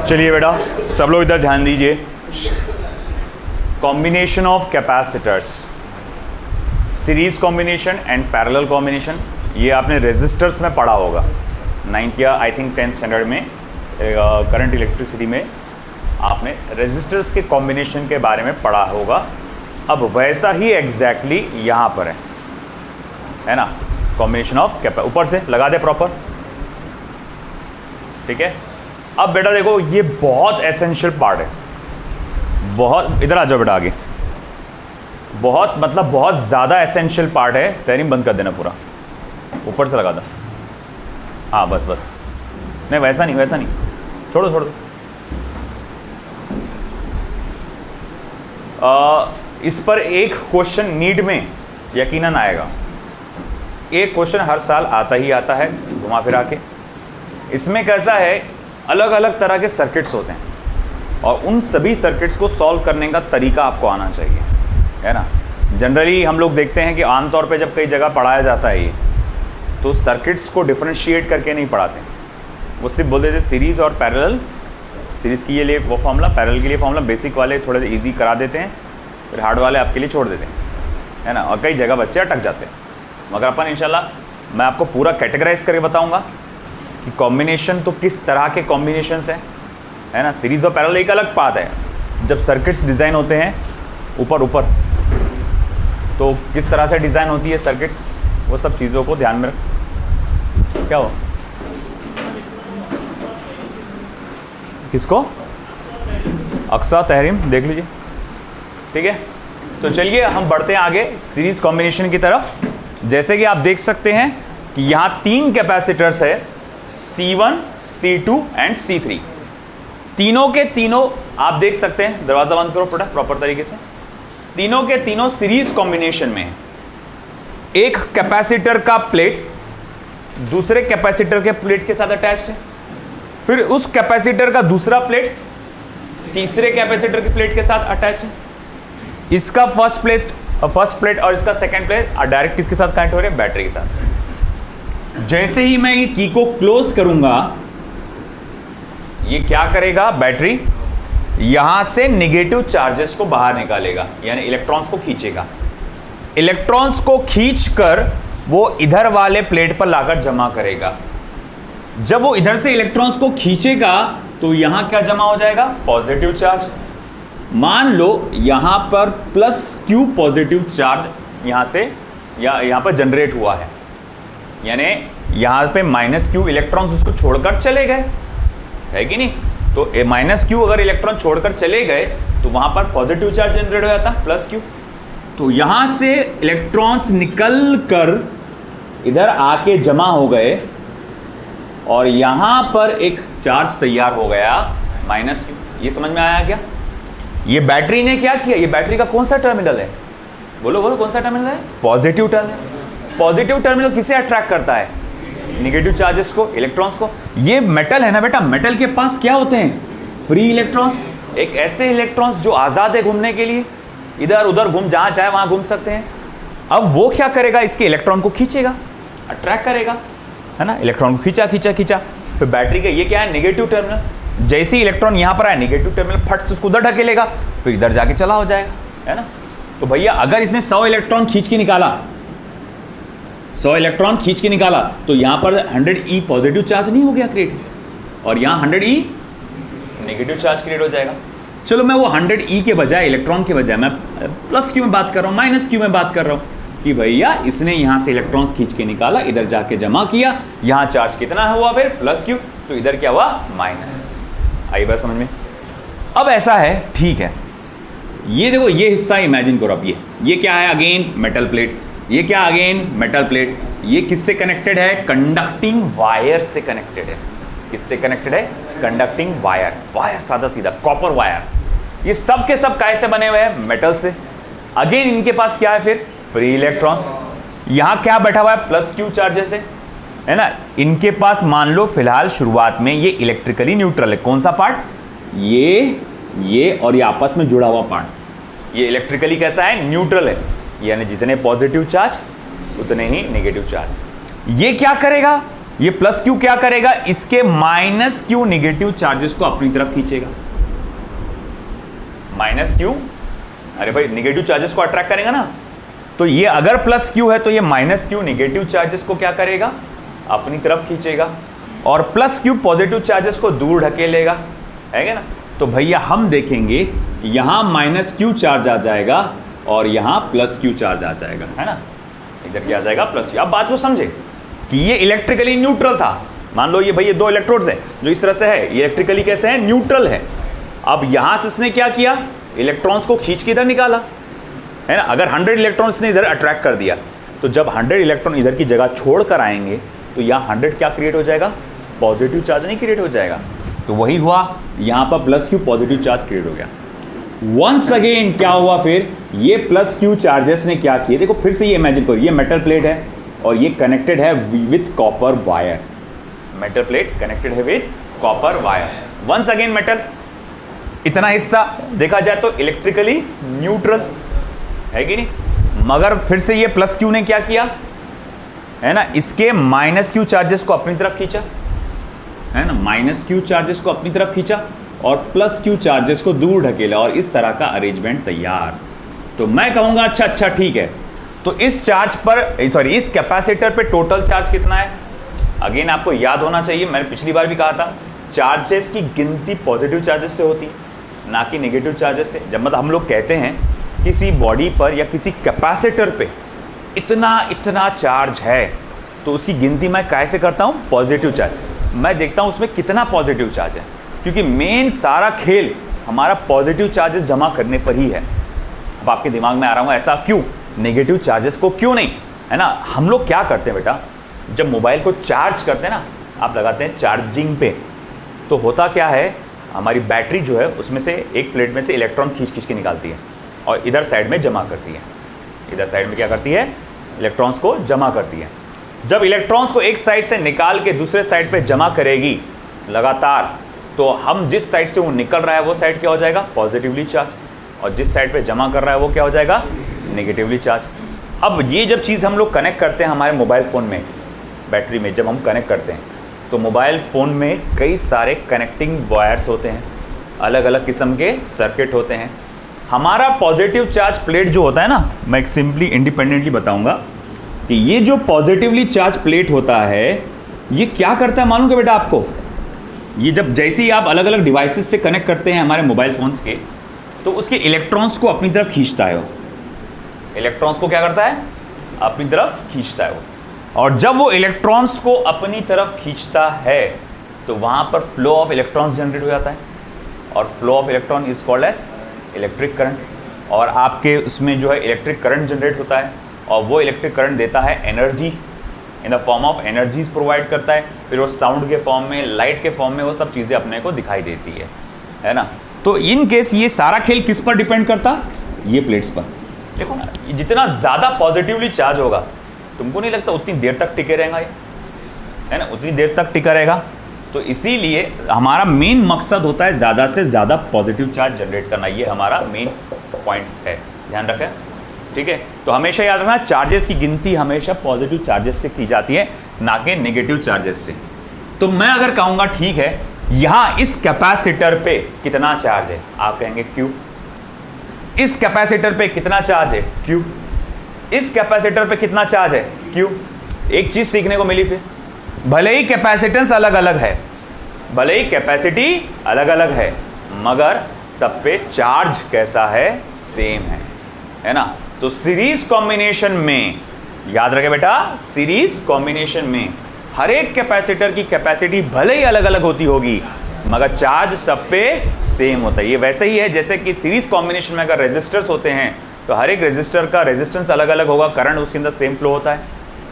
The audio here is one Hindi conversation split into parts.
चलिए बेटा सब लोग इधर ध्यान दीजिए। Combination of capacitors, series combination and parallel combination, ये आपने रेजिस्टर्स में पढ़ा होगा 9th या आई थिंक 10th स्टैंडर्ड में, करंट इलेक्ट्रिसिटी में आपने रेजिस्टर्स के कॉम्बिनेशन के बारे में पढ़ा होगा। अब वैसा ही एग्जैक्टली यहाँ पर है ना, कॉम्बिनेशन ऑफ कैपेसिटर। ऊपर से लगा दे प्रॉपर, ठीक है। अब बेटा देखो ये बहुत एसेंशियल पार्ट है, बहुत, इधर आ जाओ बेटा आगे, बहुत मतलब बहुत ज़्यादा एसेंशियल पार्ट है। तैरीम बंद कर देना पूरा, ऊपर से लगा दो। हाँ बस बस, नहीं वैसा नहीं, वैसा नहीं, छोड़ो छोड़ दो। इस पर एक क्वेश्चन नीट में यकीनन आएगा। एक क्वेश्चन हर साल आता ही आता है घुमा फिरा के। इसमें कैसा है, अलग अलग तरह के सर्किट्स होते हैं और उन सभी सर्किट्स को सॉल्व करने का तरीका आपको आना चाहिए, है ना। जनरली हम लोग देखते हैं कि आमतौर पे जब कई जगह पढ़ाया जाता है ये, तो सर्किट्स को डिफरेंशिएट करके नहीं पढ़ाते, वो सिर्फ बोल देते सीरीज़ और पैरेलल। सीरीज़ के लिए वो फॉर्मूला, पैरेलल के लिए फॉर्मूला, बेसिक वाले थोड़े ईजी करा देते हैं, फिर हार्ड वाले आपके लिए छोड़ देते हैं, है ना। और कई जगह बच्चे अटक जाते हैं। मगर अपन इंशाल्लाह मैं आपको पूरा कैटेगराइज करके बताऊँगा कि कॉम्बिनेशन तो किस तरह के कॉम्बिनेशंस हैं, है ना। सीरीज़ और पैरेलल एक अलग बात है, जब सर्किट्स डिज़ाइन होते हैं ऊपर ऊपर, तो किस तरह से डिज़ाइन होती है सर्किट्स, वो सब चीज़ों को ध्यान में रख। क्या हो किसको, अक्सा तहरीम देख लीजिए, ठीक है। तो चलिए हम बढ़ते हैं आगे सीरीज़ कॉम्बिनेशन की तरफ। जैसे कि आप देख सकते हैं कि यहाँ 3 कैपेसिटर्स है, C1, C2 एंड C3। तीनों के तीनों आप देख सकते हैं, दरवाज़ा बंद करो प्रॉपर तरीके से। तीनों के तीनों सीरीज कॉम्बिनेशन में है। एक कैपेसिटर का प्लेट दूसरे कैपेसिटर के प्लेट के साथ अटैच्ड है, फिर उस कैपेसिटर का दूसरा प्लेट तीसरे कैपेसिटर के प्लेट के साथ अटैच्ड है। इसका फर्स्ट प्लेट और इसका सेकंड प्लेट डायरेक्ट किसके साथ कनेक्ट हो रहे हैं, बैटरी के साथ। जैसे ही मैं ये की को क्लोज करूंगा, ये क्या करेगा, बैटरी यहां से नेगेटिव चार्जेस को बाहर निकालेगा, यानी इलेक्ट्रॉन्स को खींचेगा। इलेक्ट्रॉन्स को खींचकर वो इधर वाले प्लेट पर लाकर जमा करेगा। जब वो इधर से इलेक्ट्रॉन्स को खींचेगा तो यहां क्या जमा हो जाएगा, पॉजिटिव चार्ज। मान लो यहां पर +Q पॉजिटिव चार्ज यहां से या यहां पर जनरेट हुआ है, यानी यहां पे -Q इलेक्ट्रॉन्स उसको छोड़कर चले गए, है कि नहीं। तो -Q अगर इलेक्ट्रॉन छोड़कर चले गए तो वहां पर पॉजिटिव चार्ज जनरेट हो जाता +Q। तो यहां से इलेक्ट्रॉन्स निकल कर इधर आके जमा हो गए और यहां पर एक चार्ज तैयार हो गया -Q। ये समझ में आया क्या। ये बैटरी ने क्या किया, ये बैटरी का कौन सा टर्मिनल है, बोलो बोलो कौन सा टर्मिनल है, पॉजिटिव टर्मिनल। पॉजिटिव टर्मिनल किसे अट्रैक्ट करता है, नेगेटिव चार्जेस को, इलेक्ट्रॉन्स को। ये मेटल है ना बेटा, मेटल के पास क्या होते हैं, फ्री इलेक्ट्रॉन्स। एक ऐसे इलेक्ट्रॉन्स जो आज़ाद है घूमने के लिए, इधर उधर घूम, जहां चाहे वहां घूम सकते हैं। अब वो क्या करेगा, इसके इलेक्ट्रॉन को खींचेगा, अट्रैक्ट करेगा, है ना। इलेक्ट्रॉन को खींचा खींचा खींचा, फिर बैटरी का ये क्या है, नेगेटिव टर्मिनल। जैसे ही इलेक्ट्रॉन यहां पर आए, नेगेटिव टर्मिनल फट से उसको उधर ढकेलेगा, फिर इधर जाके चला हो जाएगा, है ना। तो भैया अगर इसने 100 इलेक्ट्रॉन खींच के निकाला, 100 इलेक्ट्रॉन खींच के निकाला, तो यहां पर 100E पॉजिटिव चार्ज नहीं हो गया क्रिएट, और यहां 100E नेगेटिव चार्ज क्रिएट हो जाएगा। चलो मैं वो 100E के बजाय, इलेक्ट्रॉन के बजाय मैं +Q में बात कर रहा हूँ, -Q में बात कर रहा हूँ कि भैया इसने यहां से इलेक्ट्रॉन्स खींच के निकाला, इधर जाके जमा किया, यहां चार्ज कितना हुआ फिर +Q, तो इधर क्या हुआ माइनस। आई बात समझ में। अब ऐसा है, ठीक है, ये देखो ये हिस्सा इमेजिन करो। अब ये क्या है, अगेन मेटल प्लेट। ये क्या, अगेन मेटल प्लेट। ये किससे कनेक्टेड है, कंडक्टिंग वायर से कनेक्टेड है। किससे कनेक्टेड है, कंडक्टिंग वायर। वायर सादा सीधा कॉपर वायर। ये सब के सब काय से बने हुए हैं, मेटल से। अगेन इनके पास क्या है फिर, फ्री इलेक्ट्रॉन्स। यहां क्या बैठा हुआ है, +Q चार्जेस है ना। इनके पास मान लो फिलहाल शुरुआत में ये इलेक्ट्रिकली न्यूट्रल है। कौन सा पार्ट, ये और ये आपस में जुड़ा हुआ पार्ट, ये इलेक्ट्रिकली कैसा है, न्यूट्रल है। यानी जितने पॉजिटिव चार्ज उतने ही नेगेटिव चार्ज। ये क्या करेगा, ये प्लस क्यू क्या करेगा, इसके माइनस क्यू नेगेटिव चार्जेस को अपनी तरफ खींचेगा। माइनस क्यू, अरे भाई नेगेटिव चार्जेस को अट्रैक्ट करेगा ना, तो ये अगर प्लस क्यू है तो ये माइनस क्यू नेगेटिव चार्जेस को क्या करेगा, अपनी तरफ खींचेगा, और प्लस क्यू पॉजिटिव चार्जेस को दूर ढकेलेगा, है ना। तो भैया हम देखेंगे यहां माइनस क्यू चार्ज आ जाएगा और यहां प्लस क्यू चार्ज आ जाएगा, है ना। इधर क्या आ जाएगा, प्लस क्यू। अब बात को समझे कि ये इलेक्ट्रिकली न्यूट्रल था। मान लो ये भाई ये दो इलेक्ट्रोड्स हैं जो इस तरह से है, ये इलेक्ट्रिकली कैसे है, न्यूट्रल है। अब यहां से इसने क्या किया, इलेक्ट्रॉन्स को खींच के इधर निकाला, है ना। अगर 100 इलेक्ट्रॉन्स ने इधर अट्रैक्ट कर दिया तो जब 100 इलेक्ट्रॉन इधर की जगह छोड़ कर आएंगे तो यहाँ 100 क्या क्रिएट हो जाएगा, पॉजिटिव चार्ज नहीं क्रिएट हो जाएगा। तो वही हुआ, यहाँ पर plus Q positive charge create हो गया। वंस अगेन क्या हुआ, फिर ये प्लस क्यू चार्जेस ने क्या किए, देखो फिर से ये इमेजिन करो, ये मेटल प्लेट है और ये कनेक्टेड है with copper wire. Metal plate connected है with copper wire. Once again metal, इतना हिस्सा देखा जाए तो इलेक्ट्रिकली न्यूट्रल है कि नहीं, मगर फिर से ये प्लस क्यू ने क्या किया, है ना, इसके माइनस क्यू चार्जेस को अपनी तरफ खींचा, है ना, माइनस क्यू चार्जेस को अपनी तरफ खींचा और प्लस क्यू चार्जेस को दूर ढकेला, और इस तरह का अरेंजमेंट तैयार। तो मैं कहूंगा अच्छा ठीक है, तो इस चार्ज पर, सॉरी इस कैपेसिटर पे टोटल चार्ज कितना है। अगेन आपको याद होना चाहिए, मैंने पिछली बार भी कहा था, चार्जेस की गिनती पॉजिटिव चार्जेस से होती है, ना कि नेगेटिव चार्जेस से। जब मतलब हम लोग कहते हैं किसी बॉडी पर या किसी कैपेसिटर पे इतना चार्ज है, तो उसकी गिनती मैं कैसे करता हूँ, पॉजिटिव चार्ज। मैं देखता हूँ उसमें कितना पॉजिटिव चार्ज है, क्योंकि मेन सारा खेल हमारा पॉजिटिव चार्जेस जमा करने पर ही है। अब आपके दिमाग में आ रहा हूँ ऐसा क्यों, नेगेटिव चार्जेस को क्यों नहीं, है ना। हम लोग क्या करते हैं बेटा, जब मोबाइल को चार्ज करते हैं ना, आप लगाते हैं चार्जिंग पे, तो होता क्या है, हमारी बैटरी जो है उसमें से एक प्लेट में से इलेक्ट्रॉन खींच के निकालती है और इधर साइड में जमा करती है। इधर साइड में क्या करती है, इलेक्ट्रॉन्स को जमा करती है। जब इलेक्ट्रॉन्स को एक साइड से निकाल के दूसरे साइड पे जमा करेगी लगातार, तो हम जिस साइड से वो निकल रहा है वो साइड क्या हो जाएगा, पॉजिटिवली चार्ज, और जिस साइड पे जमा कर रहा है वो क्या हो जाएगा, नेगेटिवली चार्ज। अब ये जब चीज़ हम लोग कनेक्ट करते हैं हमारे मोबाइल फ़ोन में, बैटरी में जब हम कनेक्ट करते हैं, तो मोबाइल फ़ोन में कई सारे कनेक्टिंग वायर्स होते हैं, अलग अलग किस्म के सर्किट होते हैं। हमारा पॉजिटिव चार्ज प्लेट जो होता है ना, मैं एक सिंपली इंडिपेंडेंटली बताऊंगा कि ये जो पॉजिटिवली चार्ज प्लेट होता है, ये क्या करता है मालूम क्या बेटा आपको, ये जब जैसे ही आप अलग अलग डिवाइसेस से कनेक्ट करते हैं हमारे मोबाइल फ़ोन्स के, तो उसके इलेक्ट्रॉन्स को अपनी तरफ खींचता है। वो इलेक्ट्रॉन्स को क्या करता है, अपनी तरफ खींचता है वो। और जब वो इलेक्ट्रॉन्स को अपनी तरफ खींचता है तो वहाँ पर फ्लो ऑफ इलेक्ट्रॉन्स जनरेट हो जाता है, और flow of electron is called as electric current. और आपके उसमें जो है इलेक्ट्रिक करंट जनरेट होता है, और वो इलेक्ट्रिक करंट देता है energy, in the form of energies provide करता है। फिर वो साउंड के फॉर्म में, लाइट के फॉर्म में, वो सब चीज़ें अपने को दिखाई देती है ना। तो इन केस ये सारा खेल किस पर डिपेंड करता, ये प्लेट्स पर। देखो ना, ये जितना ज़्यादा पॉजिटिवली चार्ज होगा, तुमको नहीं लगता उतनी देर तक टिके रहेगा ये, है ना, उतनी देर तक टिका रहेगा। तो इसीलिए हमारा मेन मकसद होता है ज़्यादा से ज़्यादा पॉजिटिव चार्ज जनरेट करना, ये हमारा मेन पॉइंट है, ध्यान रखें, ठीक है। तो हमेशा याद रखना, चार्जेस की गिनती हमेशा पॉजिटिव चार्जेस से की जाती है, ना कि नेगेटिव चार्जेस से। तो मैं अगर कहूँगा ठीक है, यहाँ इस कैपेसिटर पे कितना चार्ज है, आप कहेंगे Q। इस कैपेसिटर पे कितना चार्ज है, Q। इस कैपेसिटर पे कितना चार्ज है, Q। एक चीज सीखने को मिली, फिर भले ही कैपेसिटेंस अलग अलग है, भले ही कैपेसिटी अलग अलग है, मगर सब पे चार्ज कैसा है, सेम है ना। तो सीरीज कॉम्बिनेशन में याद रखे बेटा, सीरीज कॉम्बिनेशन में हर एक कैपेसिटर की कैपेसिटी भले ही अलग अलग होती होगी, मगर चार्ज सब पे सेम होता है। ये वैसे ही है जैसे कि सीरीज कॉम्बिनेशन में अगर रेजिस्टर्स होते हैं तो हर एक रेजिस्टर का रेजिस्टेंस अलग अलग होगा, करंट उसके अंदर सेम फ्लो होता है,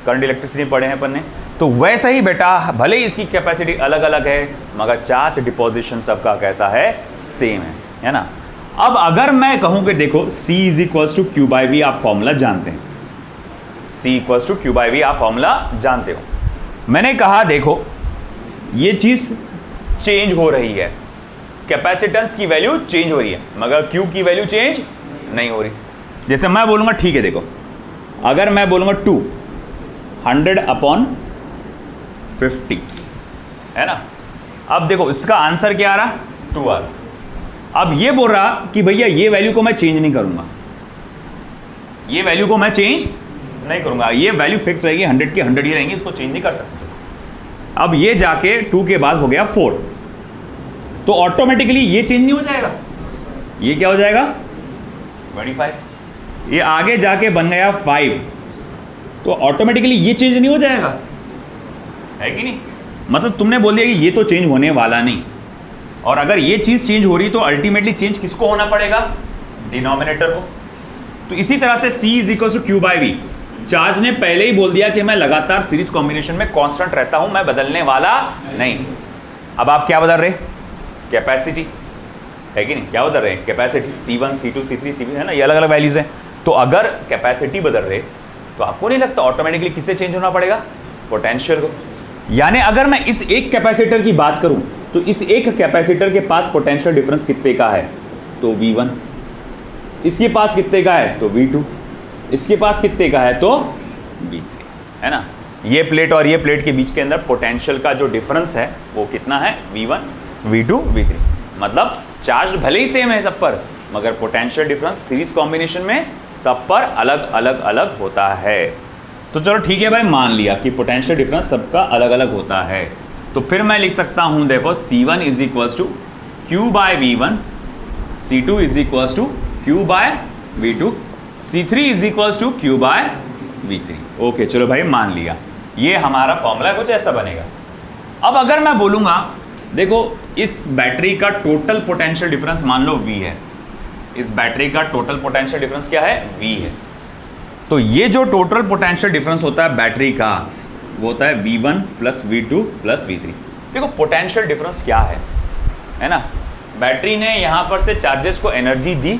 करंट इलेक्ट्रिसिटी पढ़े हैं अपन ने। तो वैसे ही बेटा, भले ही इसकी कैपेसिटी अलग अलग है, मगर चार्ज डिपोजिशन सबका कैसा है, सेम है ना। अब अगर मैं कहूं कि देखो C = Q/V, आप फॉर्मूला जानते हैं, C = Q/V आप फॉर्मूला जानते हो। मैंने कहा देखो ये चीज चेंज हो रही है, कैपेसिटेंस की वैल्यू चेंज हो रही है, मगर Q की वैल्यू चेंज नहीं हो रही। जैसे मैं बोलूंगा ठीक है, देखो अगर मैं बोलूंगा 2, 100/50 है ना। अब देखो इसका आंसर क्या आ रहा, 2R। अब ये बोल रहा कि भैया ये वैल्यू को मैं चेंज नहीं करूंगा, ये वैल्यू को मैं चेंज नहीं करूंगा, ये वैल्यू फिक्स रहेगी, 100 की 100 ही रहेंगी, इसको चेंज नहीं कर सकते। अब ये जाके 2 के बाद हो गया 4, तो ऑटोमेटिकली ये चेंज नहीं हो जाएगा, ये क्या हो जाएगा 25। ये आगे जाके बन गया 5, तो ऑटोमेटिकली ये चेंज नहीं हो जाएगा, है कि नहीं। मतलब तुमने बोल दिया कि ये तो चेंज होने वाला नहीं, और अगर ये चीज चेंज हो रही तो अल्टीमेटली चेंज किसको होना पड़ेगा, डिनोमिनेटर को। तो इसी तरह से C is equal to Q by V, charge ने पहले ही बोल दिया कि मैं लगातार सीरीज कॉम्बिनेशन में कांस्टेंट रहता हूं, मैं बदलने वाला नहीं। अब आप क्या बदल रहे, कैपेसिटी, है कि नहीं, क्या बदल रहे हैं, capacity C1 C2 C3 C4 है ना, ये अलग अलग वैल्यूज हैं। तो अगर कैपेसिटी बदल रहे तो आपको नहीं लगता ऑटोमेटिकली किससे चेंज होना पड़ेगा, पोटेंशियल को। यानी अगर मैं इस एक कैपेसिटर की बात करूं तो इस एक कैपेसिटर के पास पोटेंशियल डिफरेंस कितने का है, तो V1, इसके पास कितने का है तो V2, इसके पास कितने का है तो V3, है ना। ये प्लेट और ये प्लेट के बीच के अंदर पोटेंशियल का जो डिफरेंस है वो कितना है, V1 V2 V3। मतलब चार्ज भले ही सेम है सब पर, मगर पोटेंशियल डिफरेंस सीरीज कॉम्बिनेशन में सब पर अलग अलग अलग होता है। तो चलो ठीक है भाई, मान लिया कि पोटेंशियल डिफरेंस सबका अलग अलग होता है, तो फिर मैं लिख सकता हूं देखो C1 is equals to Q by V1, C2 is equals to Q by V2, C3 is equals to Q by V3। Okay चलो भाई मान लिया, ये हमारा फॉर्मूला कुछ ऐसा बनेगा। अब अगर मैं बोलूंगा देखो इस बैटरी का टोटल पोटेंशियल डिफरेंस मान लो V है, इस बैटरी का टोटल पोटेंशियल डिफरेंस क्या है, V है। तो ये जो टोटल पोटेंशियल डिफरेंस होता है बैटरी का वो होता है V1 plus V2 plus V3। देखो पोटेंशियल डिफरेंस क्या है ना, बैटरी ने यहाँ पर से चार्जेस को एनर्जी दी,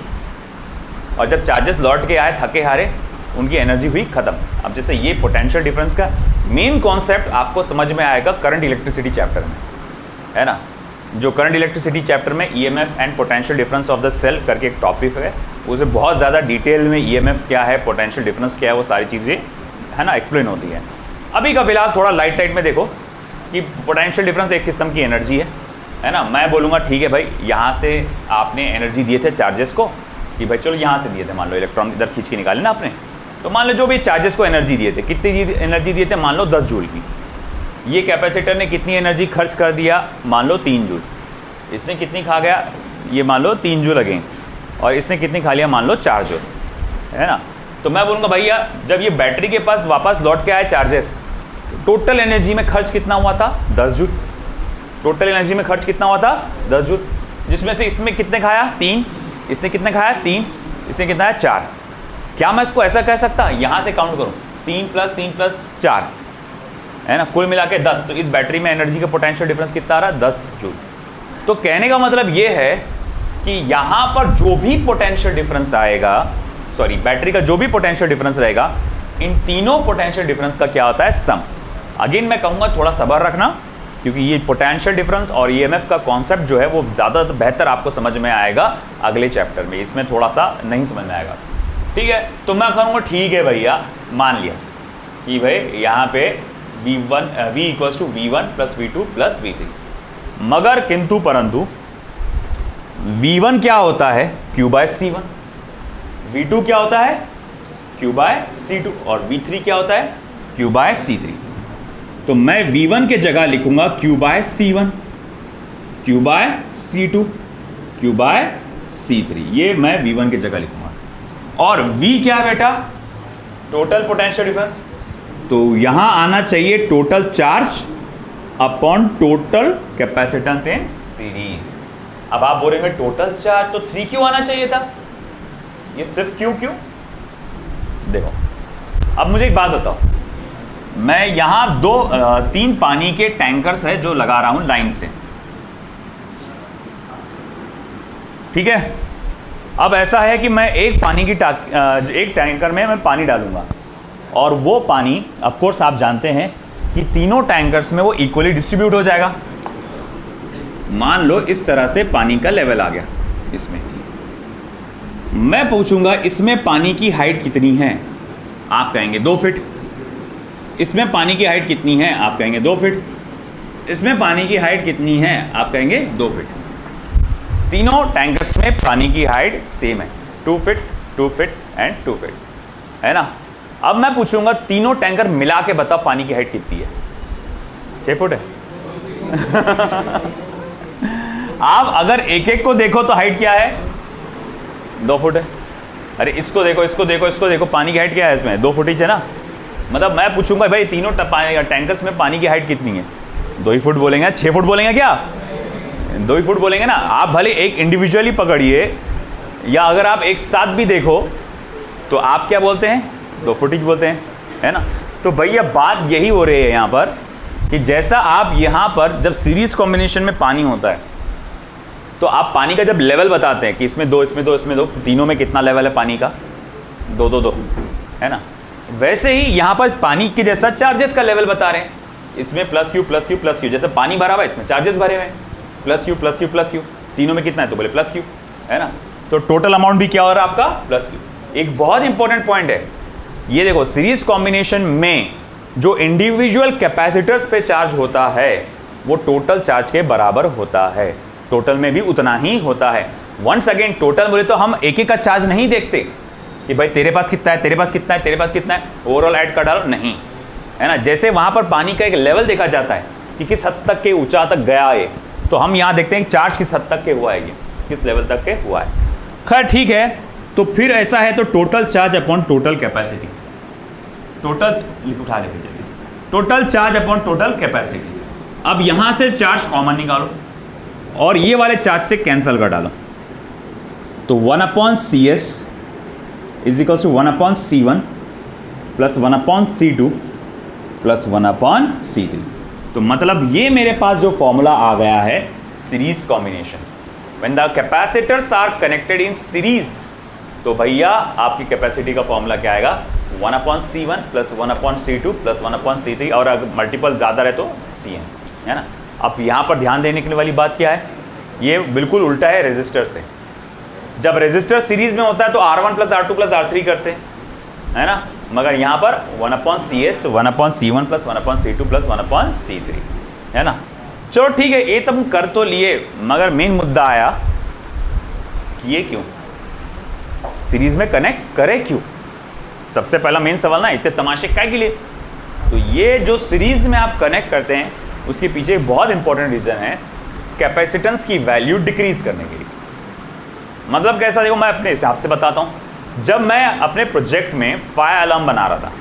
और जब चार्जेस लौट के आए थके हारे, उनकी एनर्जी हुई खत्म। अब जैसे ये पोटेंशियल डिफरेंस का मेन कॉन्सेप्ट आपको समझ में आएगा करंट इलेक्ट्रिसिटी चैप्टर में, है ना। जो करंट इलेक्ट्रिसिटी चैप्टर में EMF and potential difference of the cell करके एक टॉपिक है, उसमें बहुत ज़्यादा डिटेल में EMF क्या है, पोटेंशियल डिफरेंस क्या है, वो सारी चीज़ें है ना एक्सप्लेन होती है। अभी का फिलहाल थोड़ा लाइट में देखो कि पोटेंशियल डिफरेंस एक किस्म की एनर्जी है ना। मैं बोलूँगा ठीक है भाई, यहाँ से आपने एनर्जी दिए थे चार्जेस को कि भाई चलो यहाँ से दिए थे, मान लो इलेक्ट्रॉन इधर खींच के निकाले ना आपने, तो मान लो जो भी चार्जेस को एनर्जी दिए थे, कितनी एनर्जी दिए थे, मान लो 10 जूल की। ये कैपेसिटर ने कितनी एनर्जी खर्च कर दिया, मान लो 3 जूल। इसने कितनी खा गया, ये मान लो 3 जूल अगेन, और इसने कितनी खा लिया, मान लो 4 जूल, है ना। तो मैं बोलूँगा भैया जब ये बैटरी के पास वापस लौट के आए चार्जेस, टोटल एनर्जी में खर्च कितना हुआ था, 10 जूल। टोटल एनर्जी में खर्च कितना हुआ था, 10 जूल, जिसमें से इसमें कितने खाया, 3, इसने कितने खाया, 3, इसने कितना है, 4। क्या मैं इसको ऐसा कह सकता, यहाँ से काउंट करूँ 3 + 4, है ना, कुल मिला के 10। तो इस बैटरी में एनर्जी का पोटेंशियल डिफरेंस कितना आ रहा है, 10 जूल। तो कहने का मतलब ये है कि यहाँ पर जो भी पोटेंशियल डिफरेंस आएगा, सॉरी बैटरी का जो भी पोटेंशियल डिफरेंस रहेगा, इन तीनों पोटेंशियल डिफरेंस का क्या होता है, सम। अगेन मैं कहूँगा थोड़ा सब्र रखना, क्योंकि ये पोटेंशियल डिफरेंस और EMF का कॉन्सेप्ट जो है वो ज़्यादा बेहतर आपको समझ में आएगा अगले चैप्टर में, इसमें थोड़ा सा नहीं समझ में आएगा, ठीक है। तो मैं कहूँगा ठीक है भैया, मान लिया कि भाई यहाँ पे V equals to V1 plus V2 plus V3, मगर किंतु परंतु V1 क्या होता है, Q बाय C1, V2 क्या होता है, Q बाय C2, और V3 क्या होता है, Q बाय C3। तो मैं V1 के जगह लिखूंगा Q by C1, Q by C2, Q by C3, ये मैं V1 की जगह लिखूंगा। और V क्या है बेटा, टोटल पोटेंशियल डिफरेंस, तो यहां आना चाहिए total charge upon total capacitance in series. अब आप बोलेंगे टोटल चार्ज तो 3 क्यों आना चाहिए था, ये सिर्फ क्यों। देखो अब मुझे एक बात बताओ, मैं यहां 3 पानी के टैंकर्स है जो लगा रहा हूं लाइन से, ठीक है। अब ऐसा है कि मैं एक पानी की एक टैंकर में मैं पानी डालूंगा, और वो पानी ऑफ कोर्स आप जानते हैं कि तीनों टैंकर्स में वो इक्वली डिस्ट्रीब्यूट हो जाएगा। मान लो इस तरह से पानी का लेवल आ गया, इसमें मैं पूछूंगा इसमें पानी की हाइट कितनी है, आप कहेंगे 2 फीट। इसमें पानी की हाइट कितनी है, आप कहेंगे 2 फीट। इसमें पानी की हाइट कितनी है, आप कहेंगे 2 फीट। तीनों टैंकर्स में पानी की हाइट सेम है, 2 फीट 2 फीट एंड 2 फीट, है ना। अब मैं पूछूंगा तीनों टैंकर मिला के बताओ पानी की हाइट कितनी है, 6 फुट है। आप अगर एक एक को देखो तो हाइट क्या है, 2 फुट है। अरे इसको देखो, इसको देखो, इसको देखो, पानी की हाइट क्या है इसमें, 2 फुट ही है ना। मतलब मैं पूछूंगा भाई तीनों टैंकर्स में पानी की हाइट कितनी है, 2 ही फुट बोलेंगे, 6 फुट बोलेंगे क्या, 2 ही फुट बोलेंगे ना। आप भले एक इंडिविजुअली पकड़िए या अगर आप एक साथ भी देखो तो आप क्या बोलते हैं, 2 फुट ही बोलते हैं, है ना। तो भैया बात यही हो रही है यहाँ पर कि जैसा आप यहाँ पर जब सीरीज कॉम्बिनेशन में पानी होता है तो आप पानी का जब लेवल बताते हैं कि इसमें 2 इसमें 2 इसमें 2, तीनों में कितना लेवल है पानी का, 2 2 2, है ना। वैसे ही यहाँ पर पानी के जैसा चार्जेस का लेवल बता रहे हैं, इसमें plus Q plus Q plus Q, जैसे पानी भरा हुआ है इसमें चार्जेस भरे हुए हैं, plus Q plus Q plus Q, तीनों में कितना है तो बोले प्लस क्यू, है ना। तो टोटल अमाउंट भी क्या हो रहा है आपका, प्लस क्यू। एक बहुत इंपॉर्टेंट पॉइंट है ये, देखो सीरीज कॉम्बिनेशन में जो इंडिविजुअल कैपेसिटर्स पे चार्ज होता है वो टोटल चार्ज के बराबर होता है, टोटल में भी उतना ही होता है। वंस अगेन टोटल बोले तो हम एक एक का चार्ज नहीं देखते कि भाई तेरे पास कितना है, तेरे पास कितना है, तेरे पास कितना है, ओवरऑल ऐड कर डालो, नहीं, है ना। जैसे वहां पर पानी का एक लेवल देखा जाता है कि किस हद तक के ऊंचा तक गया है, तो हम यहाँ देखते हैं चार्ज किस हद तक के हुआ है, किस लेवल तक के हुआ है। खैर ठीक है, तो फिर ऐसा है तो total charge upon total capacity, total उठा लेते चलिए, total charge upon total capacity. अब यहां से चार्ज कॉमन निकालो और ये वाले चार्ज से कैंसिल कर डालो, तो 1/CS is equal to 1/C1 plus 1/C2 plus 1/C3। तो मतलब ये मेरे पास जो फॉर्मूला आ गया है series combination, when the capacitors are connected in series, तो भैया आपकी कैपेसिटी का फॉर्मूला क्या आएगा, 1/C1 plus 1/C2 plus 1/C3, और अगर मल्टीपल ज़्यादा रहे तो CN, है ना। अब यहाँ पर ध्यान देने के वाली बात क्या है, ये बिल्कुल उल्टा है रेजिस्टर से। जब रेजिस्टर सीरीज में होता है तो R1 plus R2 plus R3 करते हैं, है ना, मगर यहाँ पर 1/CS 1/C1 plus 1/C2 plus 1/C3, है ना। चलो ठीक है, ये तुम कर तो लिए, मगर मेन मुद्दा आया कि ये क्यों सीरीज में कनेक्ट करे, क्यों। सबसे पहला मेन सवाल ना, इतने तमाशे काय के लिए। तो ये जो सीरीज में आप कनेक्ट करते हैं उसके पीछे एक बहुत इंपॉर्टेंट रीजन है, कैपेसिटेंस की वैल्यू डिक्रीज करने के लिए। मतलब कैसा, देखो मैं अपने हिसाब से बताता हूँ। जब मैं अपने प्रोजेक्ट में फायर अलार्म बना रहा था,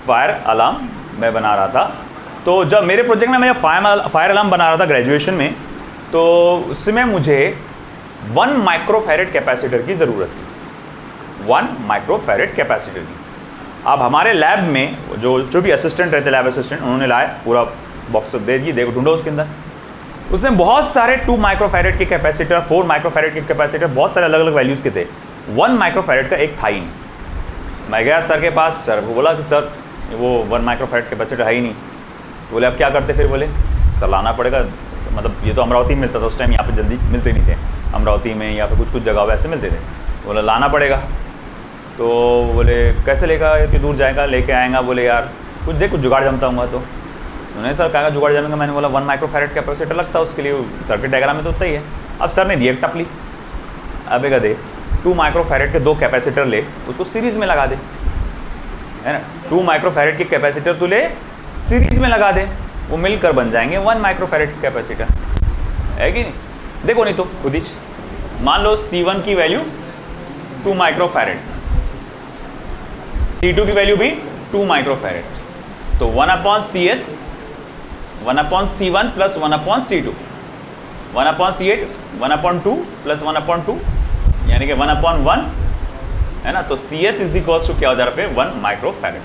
फायर अलार्म मैं बना रहा था, तो जब मेरे प्रोजेक्ट में मैं फायर अलार्म बना रहा था ग्रेजुएशन में, तो उसमें मुझे 1 माइक्रोफैरेड कैपेसिटर की ज़रूरत थी, 1 माइक्रोफैरेड कैपेसिटर की। अब हमारे लैब में जो भी असिस्टेंट रहते, लैब असिस्टेंट, उन्होंने लाया पूरा बॉक्स दे दिए, देखो ढूंढो उसके अंदर, उसमें बहुत सारे 2 माइक्रोफैरेड के कैपेसिटर, 4 माइक्रोफैरेड के कैपेसिटर, बहुत सारे अलग अलग वैल्यूज़ के थे। 1 माइक्रोफैरेड का एक था ही नहीं। मैं गया सर के पास, सर को बोला कि सर वो 1 माइक्रोफैरेड कैपेसिटर है ही नहीं। तो बोले अब क्या करते, फिर बोले सर लाना पड़ेगा, मतलब ये तो अमरावती में मिलता था उस टाइम, यहाँ पे जल्दी मिलते नहीं थे, अमरावती में या फिर कुछ जगह वैसे मिलते थे। बोला लाना पड़ेगा। तो बोले कैसे लेगा, इतनी दूर जाएगा, लेके आएगा। बोले यार कुछ देख, कुछ जुगाड़ जमता हूँगा। तो उन्होंने सर कहा जुगाड़ जमेगा। मैंने बोला 1 माइक्रोफैरेड कैपेसिटर लगता है, उसके लिए सर्किट डायग्राम में तो उतना ही है। अब सर ने दिए एक टपली, अब एक दे 2 माइक्रोफैरेड के 2 कैपेसिटर ले, उसको सीरीज में लगा दे, है ना। 2 माइक्रोफैरेड के कैपेसिटर तो ले सीरीज में लगा दे, वो मिलकर बन जाएंगे 1 माइक्रोफैरेड कैपेसिटर, है कि नहीं। देखो नहीं तो खुद ही मान लो C1 की वैल्यू 2 माइक्रोफैरेड, C2 की वैल्यू भी 2 माइक्रोफैरेड, तो 1/CS 1/C1 plus 1/C2, 1/C8 1/2 plus 1/2, यानी कि 1/1, है ना। तो CS इज इक्वल्स टू क्या हो जा रहा है, 1 माइक्रोफैरेड।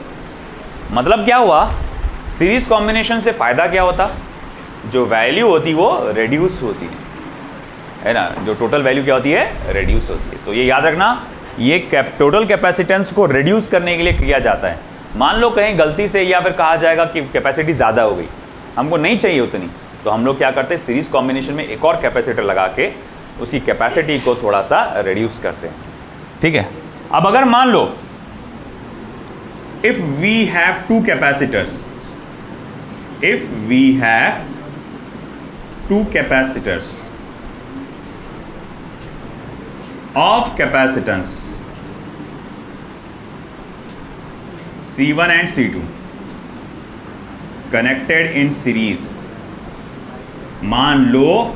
मतलब क्या हुआ, सीरीज कॉम्बिनेशन से फायदा क्या होता, जो वैल्यू होती वो रेड्यूस होती है ना, जो टोटल वैल्यू क्या होती है, रेड्यूस होती है। तो ये याद रखना, ये टोटल कैपेसिटेंस को रिड्यूस करने के लिए किया जाता है। मान लो कहीं गलती से या फिर कहा जाएगा कि कैपेसिटी ज़्यादा हो गई, हमको नहीं चाहिए उतनी, तो हम लोग क्या करते हैं, सीरीज कॉम्बिनेशन में एक और कैपेसिटर लगा के उसकी कैपेसिटी को थोड़ा सा रिड्यूस करते हैं, ठीक है। अब अगर मान लो if we have two capacitors, if we have two capacitors of capacitance C1 and C2 connected in series, मान लो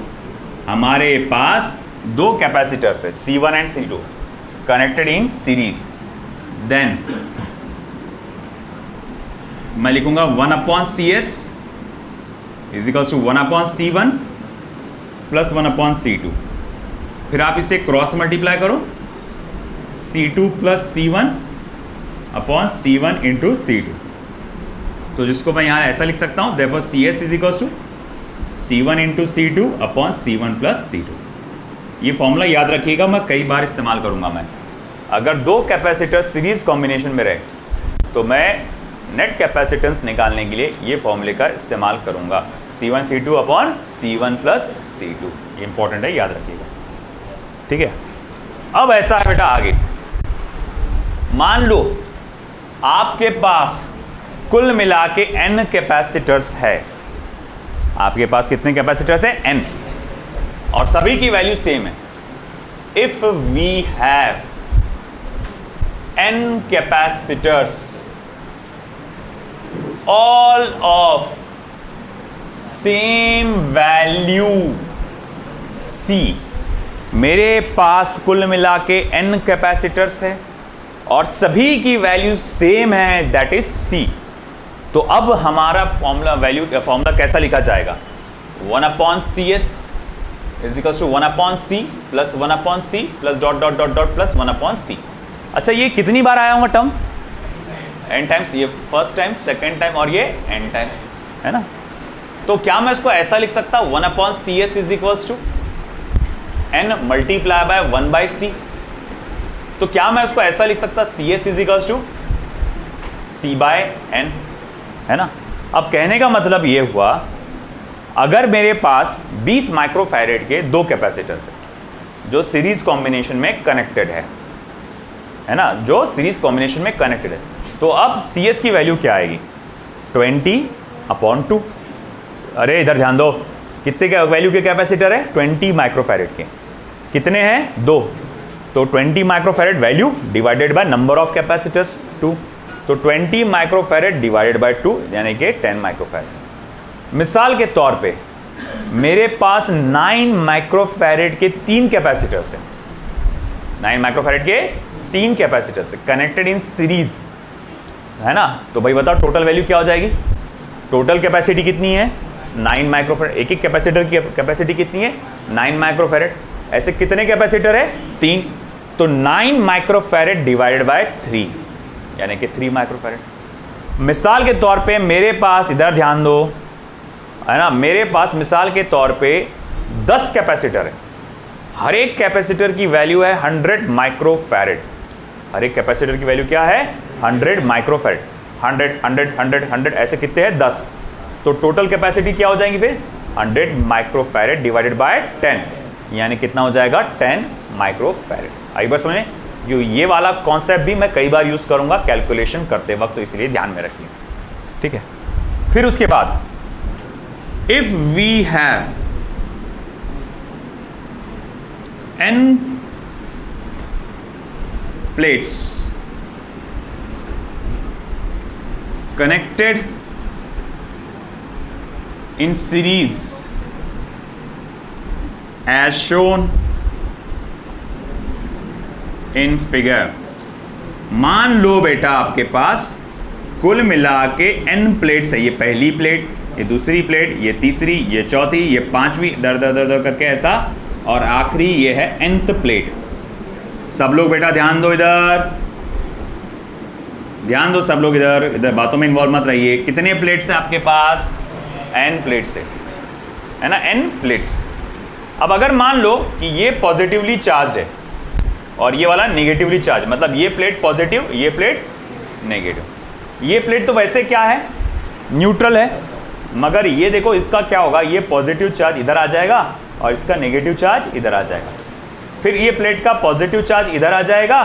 हमारे पास दो कैपेसिटर्स है C1 and C2 connected in series, then मैं लिखूंगा 1/CS is equals to 1/C1 plus 1/C2। फिर आप इसे क्रॉस मल्टीप्लाई करो, C2 plus C1 upon C1 into C2, तो जिसको मैं यहां ऐसा लिख सकता हूं, therefore CS is equals to C1 into C2 upon C1 plus C2। ये फॉर्मूला याद रखिएगा, मैं कई बार इस्तेमाल करूंगा। मैं अगर दो कैपेसिटर सीरीज कॉम्बिनेशन में रहे तो मैं नेट कैपेसिटेंस निकालने के लिए ये फॉर्मूले का इस्तेमाल करूंगा, C1 C2 upon C1 plus C2। ये इंपॉर्टेंट है, याद रखिएगा, ठीक है। अब ऐसा है बेटा, आगे मान लो आपके पास कुल मिला के n कैपेसिटर्स है। आपके पास कितने कैपेसिटर्स है? n, और सभी की वैल्यू सेम है। If we have n capacitors all of same value C, मेरे पास कुल मिला के n कैपेसिटर्स है और सभी की वैल्यू सेम है, दैट इज C। तो अब हमारा फॉर्मूला कैसा लिखा जाएगा? 1/CS is equal to 1/C plus 1/C plus dot dot dot dot plus 1/C। अच्छा, ये कितनी बार आया होगा टर्म? n टाइम्स, ये फर्स्ट टाइम, सेकेंड टाइम और ये n टाइम्स, है ना। तो क्या मैं इसको ऐसा लिख सकता हूं, 1/CS is equal to n multiply by 1/C। तो क्या मैं इसको ऐसा लिख सकता, CS is equal to C/n, है ना। अब कहने का मतलब ये हुआ, अगर मेरे पास 20 माइक्रोफैरेड के दो कैपेसिटर्स हैं जो सीरीज कॉम्बिनेशन में कनेक्टेड है ना, जो सीरीज कॉम्बिनेशन में कनेक्टेड है, तो अब CS की वैल्यू क्या आएगी? 20/2। अरे इधर ध्यान दो, कितने के वैल्यू के कैपेसिटर है? 20 माइक्रोफैरेड के। कितने हैं? दो। तो 20 microfarad value divided by number of capacitors 2, तो 20 माइक्रोफैरेड डिवाइडेड बाय 2 यानी कि 10 माइक्रोफैरेड। मिसाल के तौर पे मेरे पास 9 माइक्रोफैरेड के 3 कैपेसिटर्स हैं, 9 माइक्रोफैरेड के 3 कैपेसिटर्स कनेक्टेड इन सीरीज, है ना। तो भाई बताओ टोटल वैल्यू क्या हो जाएगी? टोटल कैपेसिटी कितनी है? 9 माइक्रोफैरेड। एक एक कैपेसिटर की कैपेसिटी कितनी है? 9 माइक्रोफैरेड। ऐसे कितने कैपेसिटर है? 3। तो 9 माइक्रोफैरेड डिवाइडेड बाय 3 यानी कि 3 माइक्रोफैरेड। मिसाल के तौर पे मेरे पास, इधर ध्यान दो, है ना, मेरे पास मिसाल के तौर पे 10 कैपेसिटर है। हर एक कैपेसिटर की वैल्यू है 100 माइक्रोफैरेड। हर एक कैपेसिटर की वैल्यू क्या है? 100 माइक्रोफैरेड। 100 100 100 100 ऐसे कितने हैं? 10। तो टोटल कैपेसिटी क्या हो जाएंगी फिर? 100 माइक्रोफैरेड डिवाइडेड बाय 10 यानी कितना हो जाएगा? 10 माइक्रोफैरेड। आई बात समझ में? ये वाला कॉन्सेप्ट भी मैं कई बार यूज करूंगा कैलकुलेशन करते वक्त, तो इसलिए ध्यान में रखिए, ठीक है। फिर उसके बाद if we have n plates connected in series as shown in figure, मान लो बेटा आपके पास कुल मिला के n प्लेट्स है। ये पहली प्लेट, ये दूसरी प्लेट, ये तीसरी, ये चौथी, ये पांचवी, दर दर दर दर करके ऐसा, और आखिरी ये है nth प्लेट। सब लोग बेटा ध्यान दो, इधर ध्यान दो, सब लोग इधर इधर बातों में इन्वॉल्व मत रहिए। कितने प्लेट्स हैं आपके पास? n प्लेट्स है ना, n प्लेट्स। अब अगर मान लो कि ये पॉजिटिवली चार्ज है और ये वाला नेगेटिवली चार्ज, मतलब ये प्लेट पॉजिटिव, ये प्लेट नेगेटिव। ये प्लेट तो वैसे क्या है? न्यूट्रल है, मगर ये देखो इसका क्या होगा? ये पॉजिटिव चार्ज इधर आ जाएगा और इसका नेगेटिव चार्ज इधर आ जाएगा। फिर ये प्लेट का पॉजिटिव चार्ज इधर आ जाएगा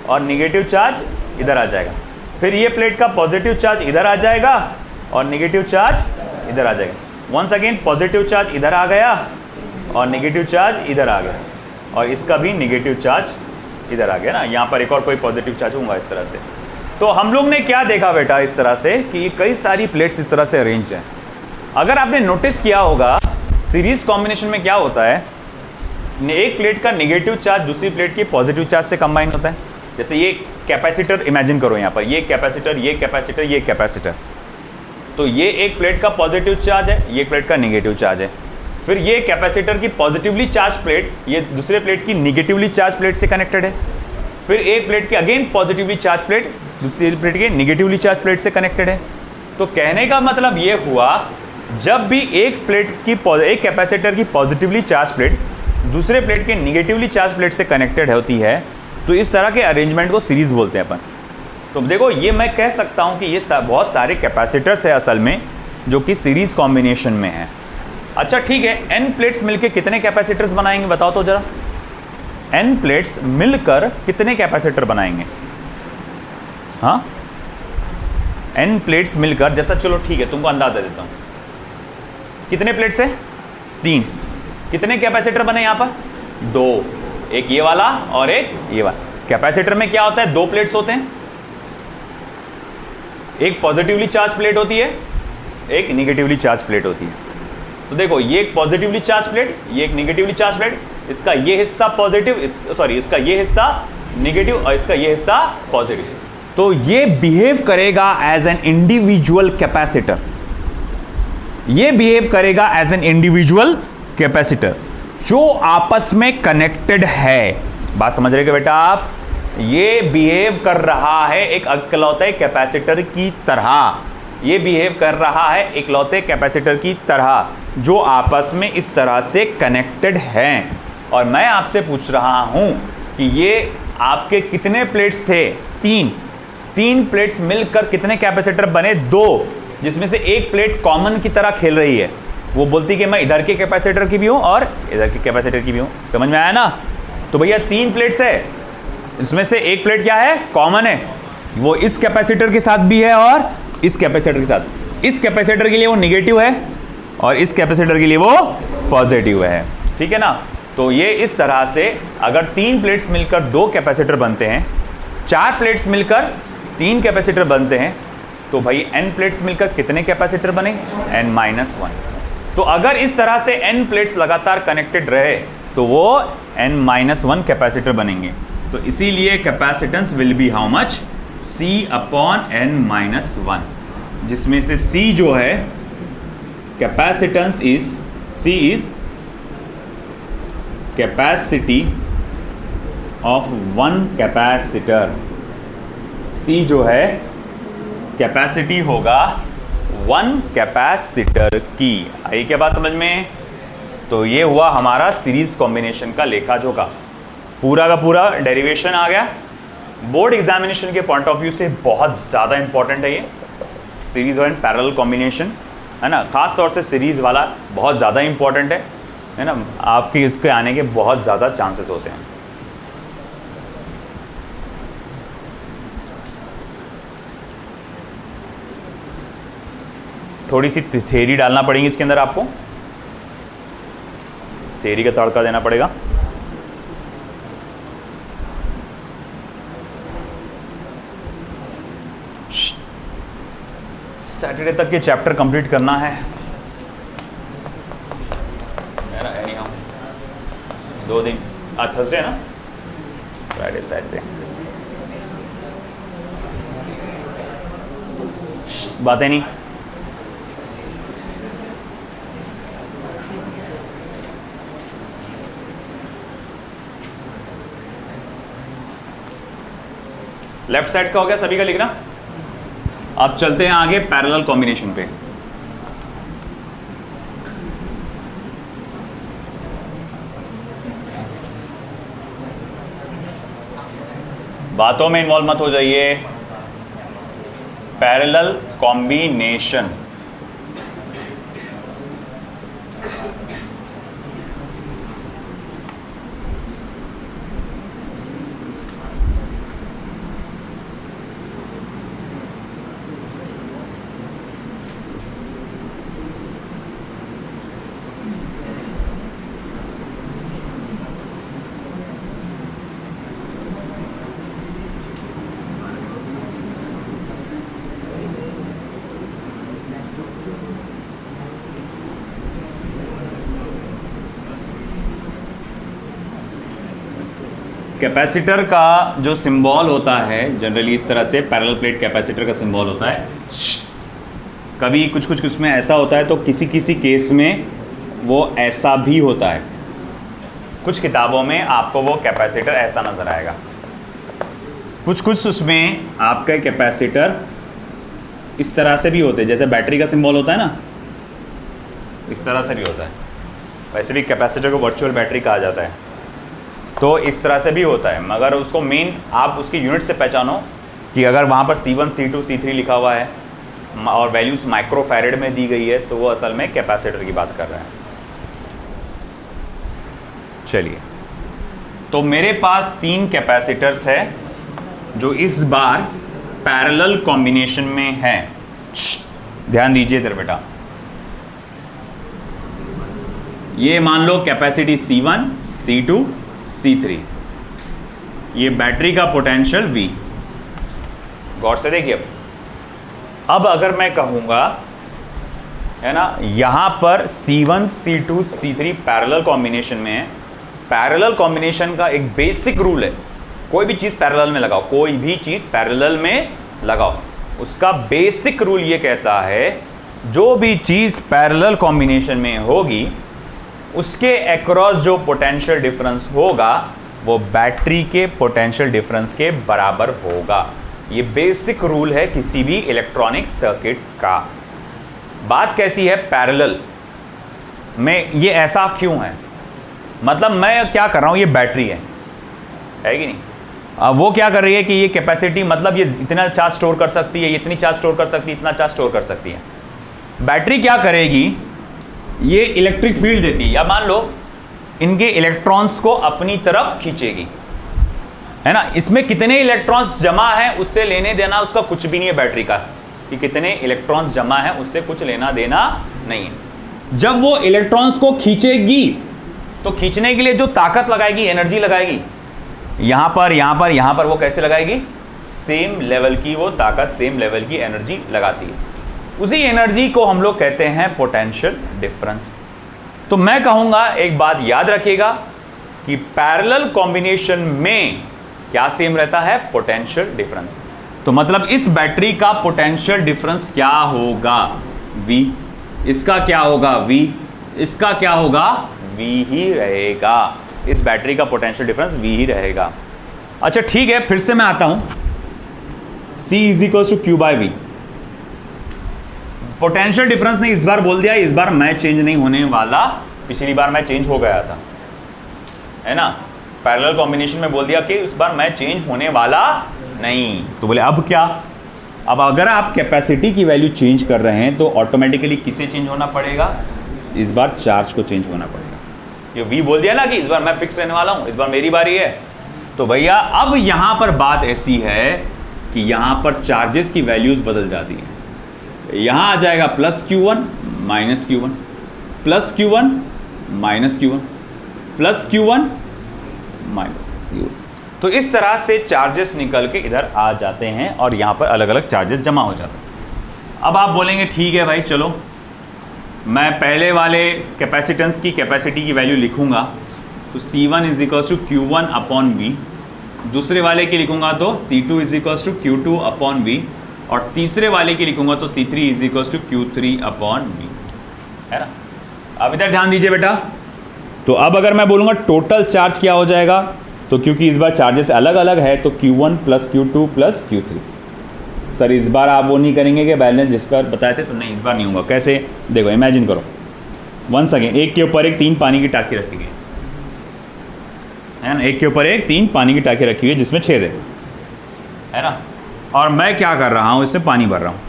और नेगेटिव चार्ज इधर आ जाएगा। फिर ये प्लेट का पॉजिटिव चार्ज इधर आ जाएगा और नेगेटिव चार्ज इधर आ जाएगा। वंस अगेन पॉजिटिव चार्ज इधर आ गया और नेगेटिव चार्ज इधर आ गया, और इसका भी नेगेटिव चार्ज इधर आ गया ना। यहाँ पर एक और कोई पॉजिटिव चार्ज होगा इस तरह से। तो हम लोग ने क्या देखा बेटा इस तरह से कि ये कई सारी प्लेट्स इस तरह से अरेंज हैं। अगर आपने नोटिस किया होगा सीरीज कॉम्बिनेशन में क्या होता है, एक प्लेट का नेगेटिव चार्ज दूसरी प्लेट के पॉजिटिव चार्ज से कंबाइन होता है। जैसे ये कैपेसिटर इमेजिन करो, यहाँ पर ये कैपेसिटर, ये कैपेसिटर, ये कैपेसिटर। तो ये एक प्लेट का पॉजिटिव चार्ज है, ये प्लेट का नेगेटिव चार्ज है। फिर ये कैपेसिटर की पॉजिटिवली चार्ज प्लेट ये दूसरे प्लेट की निगेटिवली चार्ज प्लेट से कनेक्टेड है। फिर एक प्लेट की अगेन पॉजिटिवली चार्ज प्लेट दूसरी प्लेट के निगेटिवली चार्ज प्लेट से कनेक्टेड है। तो कहने का मतलब ये हुआ, जब भी एक कैपेसिटर की पॉजिटिवली चार्ज प्लेट दूसरे प्लेट के निगेटिवली चार्ज प्लेट से कनेक्टेड होती है, तो इस तरह के अरेंजमेंट को सीरीज बोलते हैं अपन। तो देखो ये मैं कह सकता हूँ कि ये बहुत सारे कैपेसिटर्स है असल में जो कि सीरीज कॉम्बिनेशन में है। अच्छा ठीक है, एन प्लेट्स मिलकर कितने कैपेसिटर्स बनाएंगे बताओ तो जरा। एन प्लेट्स मिलकर कितने कैपेसिटर बनाएंगे? हाँ, एन प्लेट्स मिलकर, जैसा चलो ठीक है तुमको अंदाजा देता हूँ, कितने प्लेट्स है? 3। कितने कैपेसिटर बने यहाँ पर? 2, एक ये वाला और एक ये वाला। कैपेसिटर में क्या होता है, 2 प्लेट्स होते हैं, एक पॉजिटिवली चार्ज प्लेट होती है, एक निगेटिवली चार्ज प्लेट होती है। तो देखो ये एक पॉजिटिवली चार्ज प्लेट, ये एक निगेटिवली चार्ज प्लेट, इसका ये हिस्सा पॉजिटिव, इसका ये हिस्सा निगेटिव और इसका ये हिस्सा पॉजिटिव। तो ये बिहेव करेगा एज एन इंडिविजुअल कैपेसिटर, ये बिहेव करेगा एज एन इंडिविजुअल कैपेसिटर जो आपस में कनेक्टेड है। बात समझ रहे हो बेटा आप? ये बिहेव कर रहा है एक इकलौते कैपेसिटर की तरह, ये बिहेव कर रहा है इकलौते कैपेसिटर की तरह जो आपस में इस तरह से कनेक्टेड हैं। और मैं आपसे पूछ रहा हूं कि ये आपके कितने प्लेट्स थे? 3 प्लेट्स मिलकर कितने कैपेसिटर बने? 2, जिसमें से एक प्लेट कॉमन की तरह खेल रही है, वो बोलती कि मैं इधर के कैपेसिटर की भी हूं और इधर के कैपेसिटर की भी हूं। समझ में आया ना? तो भैया 3 प्लेट्स है, इसमें से एक प्लेट क्या है? कॉमन है, वो इस कैपेसिटर के साथ भी है और इस कैपेसिटर के साथ। इस कैपेसिटर के लिए वो निगेटिव है और इस कैपेसिटर के लिए वो पॉजिटिव है। ठीक है ना? तो ये इस तरह से अगर 3 प्लेट्स मिलकर 2 कैपेसिटर बनते हैं, 4 प्लेट्स मिलकर 3 कैपेसिटर बनते हैं, तो भाई n प्लेट्स मिलकर कितने कैपेसिटर बने? n-1। तो अगर इस तरह से n प्लेट्स लगातार कनेक्टेड रहे तो वो n-1 कैपेसिटर बनेंगे। तो इसीलिए capacitance will be how much? C/n-1, जिसमें से C जो है capacitance is C is capacity of 1 capacitor. C जो है कैपेसिटी होगा 1 कैपेसिटर की। आई क्या बात समझ में? तो ये हुआ हमारा सीरीज कॉम्बिनेशन का लेखा जोखा, पूरा का पूरा डेरिवेशन आ गया। बोर्ड एग्जामिनेशन के पॉइंट ऑफ व्यू से बहुत ज़्यादा इंपॉर्टेंट है ये सीरीज और पैरेलल कॉम्बिनेशन, है ना। खास तौर से सीरीज वाला बहुत ज़्यादा इंपॉर्टेंट है ना। आपके इसके आने के बहुत ज़्यादा चांसेस होते हैं। थोड़ी सी थ्योरी डालना पड़ेगी इसके अंदर, आपको थ्योरी का तड़का देना पड़ेगा। सैटरडे तक के चैप्टर कंप्लीट करना है। एनी हाउ 2 दिन, आज थर्सडे है ना, फ्राइडे सैटरडे। बातें नहीं, लेफ्ट साइड का हो गया सभी का लिखना। अब चलते हैं आगे पैरेलल कॉम्बिनेशन पे। बातों में इन्वॉल्व मत हो जाइए। पैरेलल कॉम्बिनेशन, कैपेसिटर का जो सिंबल होता है जनरली इस तरह से पैरेलल प्लेट कैपेसिटर का सिंबल होता है। कभी कुछ कुछ उसमें ऐसा होता है तो किसी किसी केस में वो ऐसा भी होता है। कुछ किताबों में आपको वो कैपेसिटर ऐसा नज़र आएगा, कुछ कुछ उसमें आपका कैपेसिटर इस तरह से भी होते हैं, जैसे बैटरी का सिंबल होता है ना, इस तरह से भी होता है। वैसे भी कैपेसिटर को वर्चुअल बैटरी कहा जाता है, तो इस तरह से भी होता है। मगर उसको मेन आप उसकी यूनिट से पहचानो कि अगर वहाँ पर C1, C2, C3 लिखा हुआ है और वैल्यूज़ माइक्रोफैरेड में दी गई है तो वो असल में कैपेसिटर की बात कर रहा है। चलिए, तो मेरे पास 3 कैपेसिटर्स है जो इस बार पैरेलल कॉम्बिनेशन में है। ध्यान दीजिए इधर बेटा, ये मान लो कैपेसिटी C1, C2, C3, ये बैटरी का पोटेंशियल V। गौर से देखिए, अब अगर मैं कहूँगा है ना, यहाँ पर C1, C2, C3 parallel combination में है। पैरेलल कॉम्बिनेशन का एक बेसिक रूल है, कोई भी चीज़ पैरेलल में लगाओ, कोई भी चीज़ पैरेलल में लगाओ, उसका बेसिक रूल ये कहता है जो भी चीज़ पैरेलल कॉम्बिनेशन में होगी उसके अक्रॉस जो पोटेंशियल डिफरेंस होगा वो बैटरी के पोटेंशियल डिफरेंस के बराबर होगा। ये बेसिक रूल है किसी भी इलेक्ट्रॉनिक सर्किट का। बात कैसी है, पैरेलल में ये ऐसा क्यों है? मतलब मैं क्या कर रहा हूँ, ये बैटरी है कि नहीं, अब वो क्या कर रही है कि ये कैपेसिटी, मतलब ये इतना चार्ज स्टोर कर सकती है, ये इतनी चार्ज स्टोर कर सकती है, इतना चार्ज स्टोर कर सकती है। बैटरी क्या करेगी, ये इलेक्ट्रिक फील्ड देती है, या मान लो इनके इलेक्ट्रॉन्स को अपनी तरफ खींचेगी, है ना। इसमें कितने इलेक्ट्रॉन्स जमा है उससे लेने देना उसका कुछ भी नहीं है बैटरी का, कि कितने इलेक्ट्रॉन्स जमा है उससे कुछ लेना देना नहीं है। जब वो इलेक्ट्रॉन्स को खींचेगी तो खींचने के लिए जो ताकत लगाएगी, एनर्जी लगाएगी, यहां पर यहां पर यहां पर, वो कैसे लगाएगी, सेम लेवल की वो ताकत, सेम लेवल की एनर्जी लगाती है। उसी एनर्जी को हम लोग कहते हैं पोटेंशियल डिफरेंस। तो मैं कहूंगा एक बात याद रखिएगा कि पैरेलल कॉम्बिनेशन में क्या सेम रहता है, पोटेंशियल डिफरेंस। तो मतलब इस बैटरी का पोटेंशियल डिफरेंस क्या होगा, V। इसका क्या होगा, V। इसका क्या होगा, V ही रहेगा। इस बैटरी का पोटेंशियल डिफरेंस V ही रहेगा। अच्छा ठीक है, फिर से मैं आता हूं, C = Q/V। पोटेंशियल डिफरेंस ने इस बार बोल दिया, इस बार मैं चेंज नहीं होने वाला, पिछली बार मैं चेंज हो गया था, है ना। पैरेलल कॉम्बिनेशन में बोल दिया कि इस बार मैं चेंज होने वाला नहीं। तो बोले अब क्या, अब अगर आप कैपेसिटी की वैल्यू चेंज कर रहे हैं तो ऑटोमेटिकली किसे चेंज होना पड़ेगा, इस बार चार्ज को चेंज होना पड़ेगा। ये V बोल दिया ना कि इस बार मैं फिक्स रहने वाला हूं, इस बार मेरी बारी है। तो भैया अब यहां पर बात ऐसी है कि यहां पर चार्जेस की वैल्यूज बदल जाती हैं। यहां आ जाएगा +Q1 -Q1, +Q1 -Q1, +Q1 -Q1। तो इस तरह से चार्जेस निकल के इधर आ जाते हैं और यहां पर अलग अलग चार्जेस जमा हो जाते हैं। अब आप बोलेंगे ठीक है भाई, चलो मैं पहले वाले कैपेसिटेंस की कैपेसिटी की वैल्यू लिखूंगा तो C1 = Q1/V, दूसरे वाले की लिखूंगा तो C2 = Q2/V, और तीसरे वाले की लिखूंगा तो C3 = Q3/V, है ना। अब इधर ध्यान दीजिए बेटा, तो अब अगर मैं बोलूँगा टोटल चार्ज क्या हो जाएगा, तो क्योंकि इस बार चार्जेस अलग अलग है तो Q1 + Q2 + Q3। सर इस बार आप वो नहीं करेंगे कि बैलेंस जिस पर बताए थे, तो नहीं इस बार नहीं होगा। कैसे, देखो इमेजिन करो, वंस अगेन, एक के ऊपर एक 3 पानी की टाकी रखी गई है ना, एक के ऊपर एक 3 पानी की टाकी रखी हुई है जिसमें छेद है ना, और मैं क्या कर रहा हूँ, इसमें पानी भर रहा हूँ।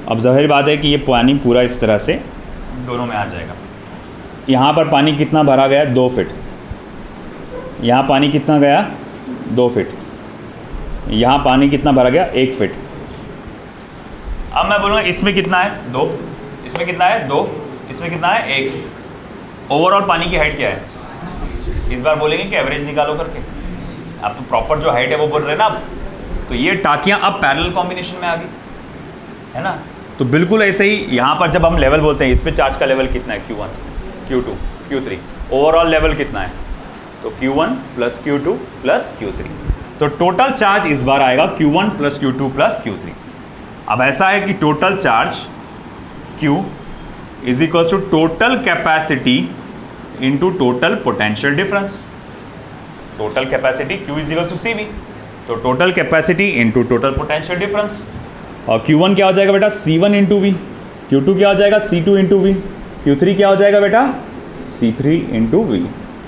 अब ज़ाहिर बात है कि ये पानी पूरा इस तरह से दोनों में आ जाएगा। यहाँ पर पानी कितना भरा गया, 2 फीट। यहाँ पानी कितना गया, 2 फीट। यहाँ पानी कितना भरा गया, 1 फीट। अब मैं बोलूँगा इसमें कितना है, 2, इसमें कितना है, 2, इसमें कितना है, 1। ओवरऑल पानी की हाइट क्या है, इस बार बोलेंगे कि एवरेज निकालो करके। आप तो प्रॉपर जो हाइट है वो बोल रहे हैं ना। तो ये टाकियाँ अब पैरेलल कॉम्बिनेशन में आ गई, है ना। तो बिल्कुल ऐसे ही यहाँ पर जब हम लेवल बोलते हैं, इस पे चार्ज का लेवल कितना है, Q1, Q2, Q3, overall level कितना है, तो Q1 plus Q2 plus Q3, तो टोटल चार्ज इस बार आएगा Q1 plus Q2 plus Q3। अब ऐसा है कि total charge Q is equal to total capacity into total potential difference. Total capacity Q is equal to CV, तो total capacity into total potential difference. और Q1 क्या हो जाएगा बेटा C1 इंटू वी, Q2 क्या हो जाएगा C2 इंटू वी, Q3 क्या हो जाएगा बेटा C3 इंटू वी।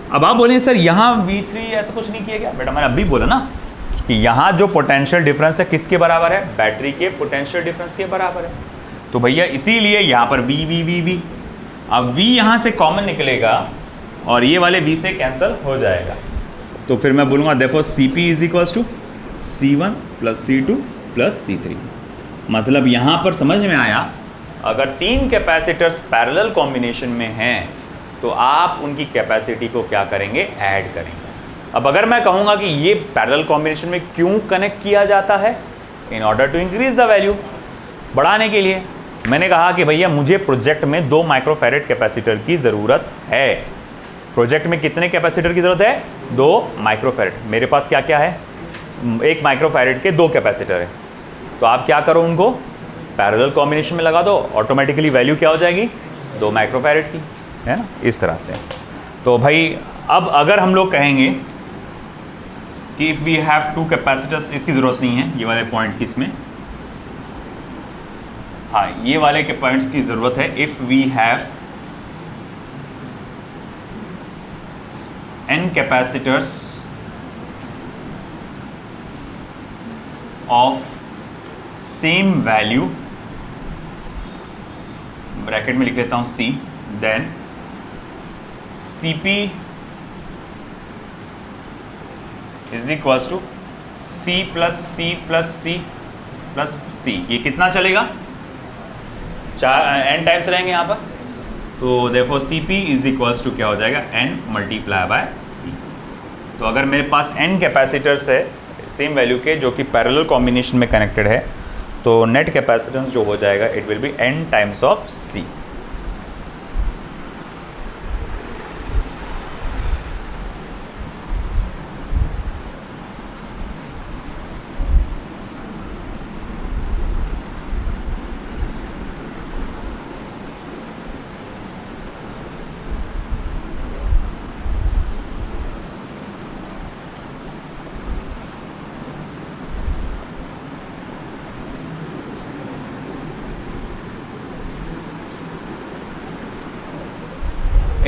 अब आप बोलें सर यहाँ V3 ऐसा कुछ नहीं किया गया, बेटा मैंने अभी बोला ना कि यहाँ जो पोटेंशियल डिफरेंस है किसके बराबर है, बैटरी के पोटेंशियल डिफरेंस के बराबर है। तो भैया इसीलिए यहाँ पर V। अब V यहाँ से कॉमन निकलेगा और ये वाले V से कैंसिल हो जाएगा, तो फिर मैं बोलूँगा देखो CP is equals to C1 plus C2 plus C3। मतलब यहाँ पर समझ में आया, अगर तीन कैपेसिटर्स पैरेलल कॉम्बिनेशन में हैं तो आप उनकी कैपेसिटी को क्या करेंगे, ऐड करेंगे। अब अगर मैं कहूँगा कि ये पैरेलल कॉम्बिनेशन में क्यों कनेक्ट किया जाता है, in order to increase the value, बढ़ाने के लिए। मैंने कहा कि भैया मुझे प्रोजेक्ट में 2 माइक्रोफैरेड कैपेसिटर की ज़रूरत है। प्रोजेक्ट में कितने कैपेसिटर की ज़रूरत है, 2 माइक्रोफैरेड। मेरे पास क्या क्या है, 1 माइक्रोफैरेड के 2 कैपेसिटर है, तो आप क्या करो, उनको पैरेलल कॉम्बिनेशन में लगा दो, ऑटोमेटिकली वैल्यू क्या हो जाएगी, 2 माइक्रोफैरेड की, है ना, इस तरह से। तो भाई अब अगर हम लोग कहेंगे कि इफ़ वी हैव 2 कैपेसिटर्स, इसकी ज़रूरत नहीं है ये वाले पॉइंट की, इसमें हाँ ये वाले के पॉइंट्स की ज़रूरत है। If we have n capacitors of same value, bracket में लिख लेता हूं C, then CP is equals to C plus C plus C plus C। ये कितना चलेगा, 4 n टाइम्स रहेंगे यहाँ पर, तो देखो CP इज इक्वल्स टू क्या हो जाएगा, n मल्टीप्लाई बाय C। तो अगर मेरे पास n कैपेसिटर्स है सेम वैल्यू के जो कि पैरेलल कॉम्बिनेशन में कनेक्टेड है, तो नेट कैपेसिटेंस जो हो जाएगा it will be n times of C।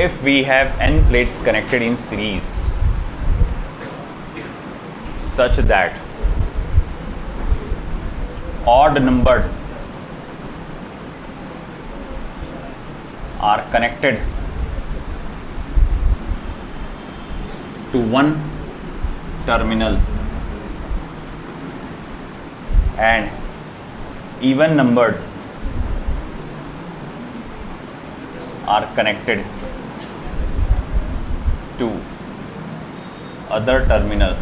If we have n plates connected in series such that odd numbered are connected to one terminal and even numbered are connected to other terminal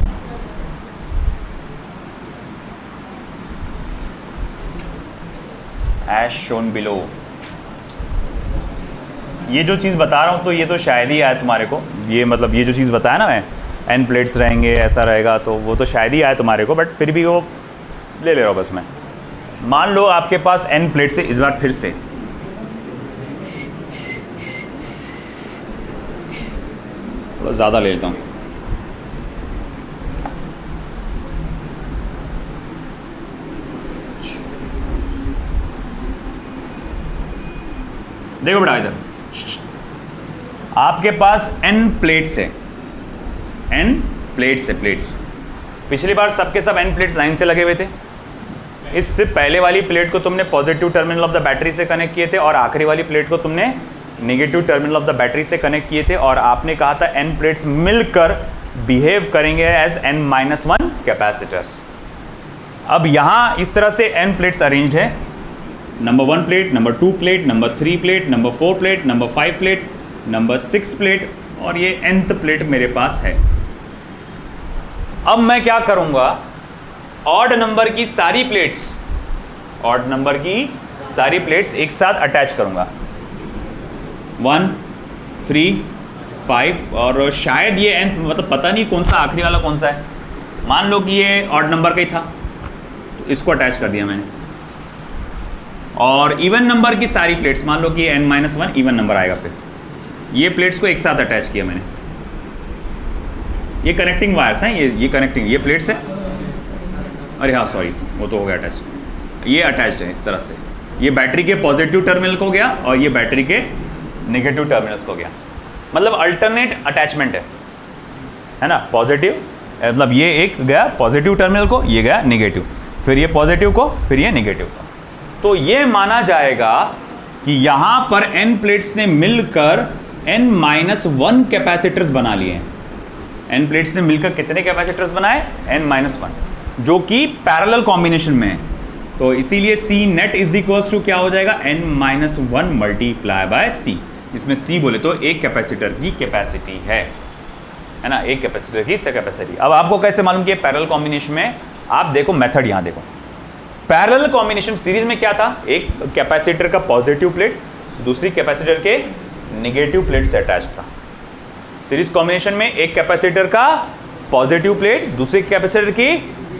as shown below। ये जो चीज़ बता रहा हूँ तो ये तो शायद ही आया तुम्हारे को, ये मतलब ये जो चीज़ बताया ना मैं, n प्लेट्स रहेंगे ऐसा रहेगा, तो वो तो शायद ही आया तुम्हारे को, बट फिर भी वो ले रहा हूँ बस मैं। मान लो आपके पास n प्लेट्स है, इस बार फिर से थोड़ा ज़्यादा ले लेता हूँ। देखो बेटा इधर आपके पास n प्लेट्स है, n प्लेट्स है, प्लेट्स। पिछली बार सबके सब n प्लेट्स लाइन से लगे हुए थे। इससे पहले वाली प्लेट को तुमने positive terminal of the battery से कनेक्ट किए थे और आखिरी वाली प्लेट को तुमने negative terminal of the battery से कनेक्ट किए थे, और आपने कहा था n प्लेट्स मिलकर बिहेव करेंगे एज n-1 कैपेसिटर्स। अब यहाँ इस तरह से n प्लेट्स अरेंज्ड है, number 1 plate, number 2 plate, number 3 plate, number 4 plate, number 5 plate, number 6 plate, और ये nth प्लेट मेरे पास है। अब मैं क्या करूँगा, ऑड नंबर की सारी प्लेट्स, ऑड नंबर की सारी प्लेट्स एक साथ अटैच करूँगा, 1, 3, 5 और शायद ये n मतलब पता नहीं कौन सा आखिरी वाला कौन सा है, मान लो कि ये ऑड नंबर का ही था तो इसको अटैच कर दिया मैंने। और इवन नंबर की सारी प्लेट्स, मान लो कि n-1 इवन नंबर आएगा, फिर ये प्लेट्स को एक साथ अटैच किया मैंने। ये कनेक्टिंग वायर्स हैं, ये कनेक्टिंग, ये प्लेट्स है, अरे हाँ सॉरी वो तो हो गया अटैच, ये अटैच्ड है इस तरह से। ये बैटरी के पॉजिटिव टर्मिनल को गया और ये बैटरी के नेगेटिव टर्मिनल्स को गया, मतलब अल्टरनेट अटैचमेंट है ना। पॉजिटिव मतलब ये एक गया पॉजिटिव टर्मिनल को, ये गया नेगेटिव, फिर ये पॉजिटिव को, फिर ये नेगेटिव को। तो ये माना जाएगा कि यहाँ पर n प्लेट्स ने मिलकर n-1 कैपेसिटर्स बना लिए हैं। n प्लेट्स ने मिलकर कितने कैपेसिटर्स बनाए? n-1, जो कि पैरेलल कॉम्बिनेशन में है। तो इसीलिए C net is equals to क्या हो जाएगा? n-1 multiply by C। इसमें C बोले तो एक कैपेसिटर की कैपेसिटी है ना, एक कैपेसिटर की कैपेसिटी। अब आपको कैसे मालूम कि पैरेलल कॉम्बिनेशन में? आप देखो मेथड, यहाँ देखो पैरेलल कॉम्बिनेशन सीरीज में क्या था, एक कैपेसिटर का पॉजिटिव प्लेट दूसरी कैपेसिटर के नेगेटिव प्लेट से अटैच था। सीरीज कॉम्बिनेशन में एक कैपेसिटर का पॉजिटिव प्लेट दूसरी कैपेसिटर की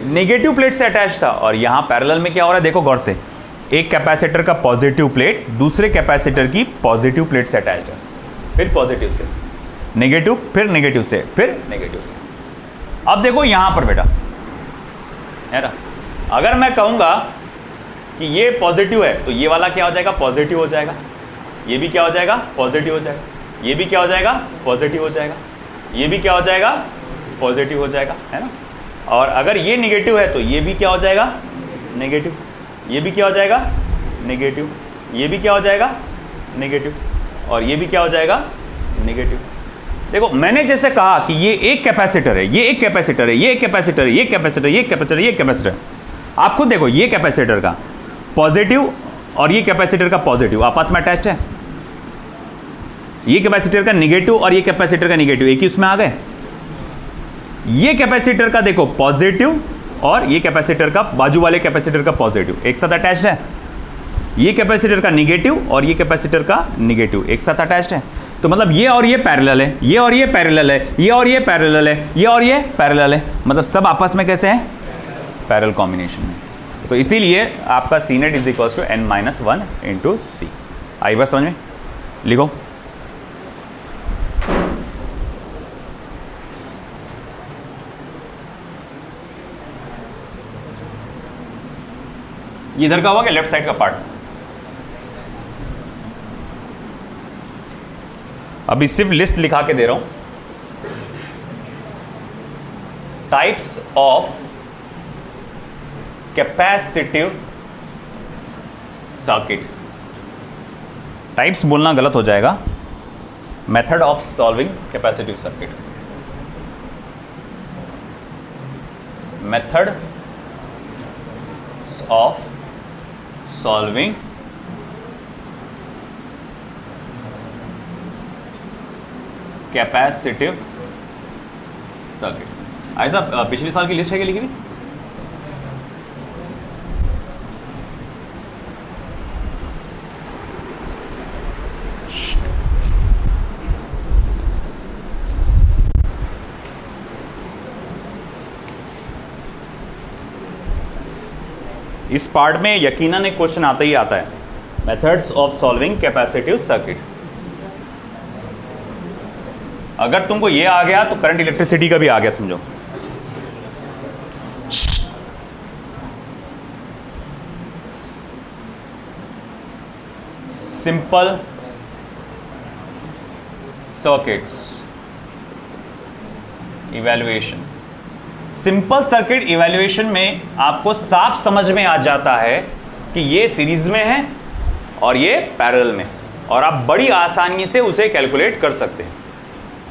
नेगेटिव प्लेट से अटैच था। और यहां पैरेलल में क्या हो रहा है देखो गौर से, एक कैपेसिटर का पॉजिटिव प्लेट दूसरे कैपेसिटर की पॉजिटिव प्लेट से अटैच है, फिर पॉजिटिव से नेगेटिव, फिर नेगेटिव से, फिर नेगेटिव से। अब देखो यहां पर बेटा है ना, अगर मैं कहूंगा कि ये पॉजिटिव है तो ये वाला क्या हो जाएगा? पॉजिटिव हो जाएगा। ये भी क्या हो जाएगा? पॉजिटिव हो जाएगा। ये भी क्या हो जाएगा? पॉजिटिव हो जाएगा। ये भी क्या हो जाएगा? पॉजिटिव हो जाएगा, है ना। और अगर ये निगेटिव है तो ये भी क्या हो जाएगा? नेगेटिव। ये भी क्या हो जाएगा? नेगेटिव। ये भी क्या हो जाएगा? नेगेटिव। और ये भी क्या हो जाएगा? नेगेटिव। देखो मैंने जैसे कहा कि ये एक कैपेसिटर है, ये एक कैपेसिटर है, ये एक कैपेसिटर है, ये कैपेसिटर, ये कैपेसिटर, ये कैपेसिटर। आप खुद देखो, ये कैपेसिटर का पॉजिटिव और ये कैपेसिटर का पॉजिटिव आपस में अटैच्ड है। ये कैपेसिटर का निगेटिव और ये कैपेसिटर का निगेटिव एक ही उसमें आ गए। ये कैपेसिटर का देखो पॉजिटिव और ये कैपेसिटर का बाजू वाले कैपेसिटर का पॉजिटिव एक साथ अटैच्ड है। ये कैपेसिटर का निगेटिव और ये कैपेसिटर का निगेटिव एक साथ अटैच्ड है। तो मतलब ये और ये पैरेलल है, ये और ये पैरेलल है, ये और ये पैरेलल है, ये और ये पैरेलल है, मतलब सब आपस में कैसे हैं? पैरेलल कॉम्बिनेशन में। तो इसीलिए आपका C net is equals to n-1 into C। आई बात समझ में? लिखो ये इधर का हुआ क्या? लेफ्ट साइड का पार्ट। अभी सिर्फ लिस्ट लिखा के दे रहा हूं। Types of capacitive circuit. Types बोलना गलत हो जाएगा, method of solving capacitive circuit. Method of solving capacitive circuit. ऐसा पिछले साल की लिस्ट है क्या लिखी हुई? इस पार्ट में यकीनन एक क्वेश्चन आता ही आता है, methods of solving capacitive circuit. अगर तुमको ये आ गया तो करंट इलेक्ट्रिसिटी का भी आ गया समझो। Simple circuits evaluation. Simple circuit evaluation में आपको साफ समझ में आ जाता है कि ये सीरीज में है और ये पैरेलल में, और आप बड़ी आसानी से उसे कैलकुलेट कर सकते हैं।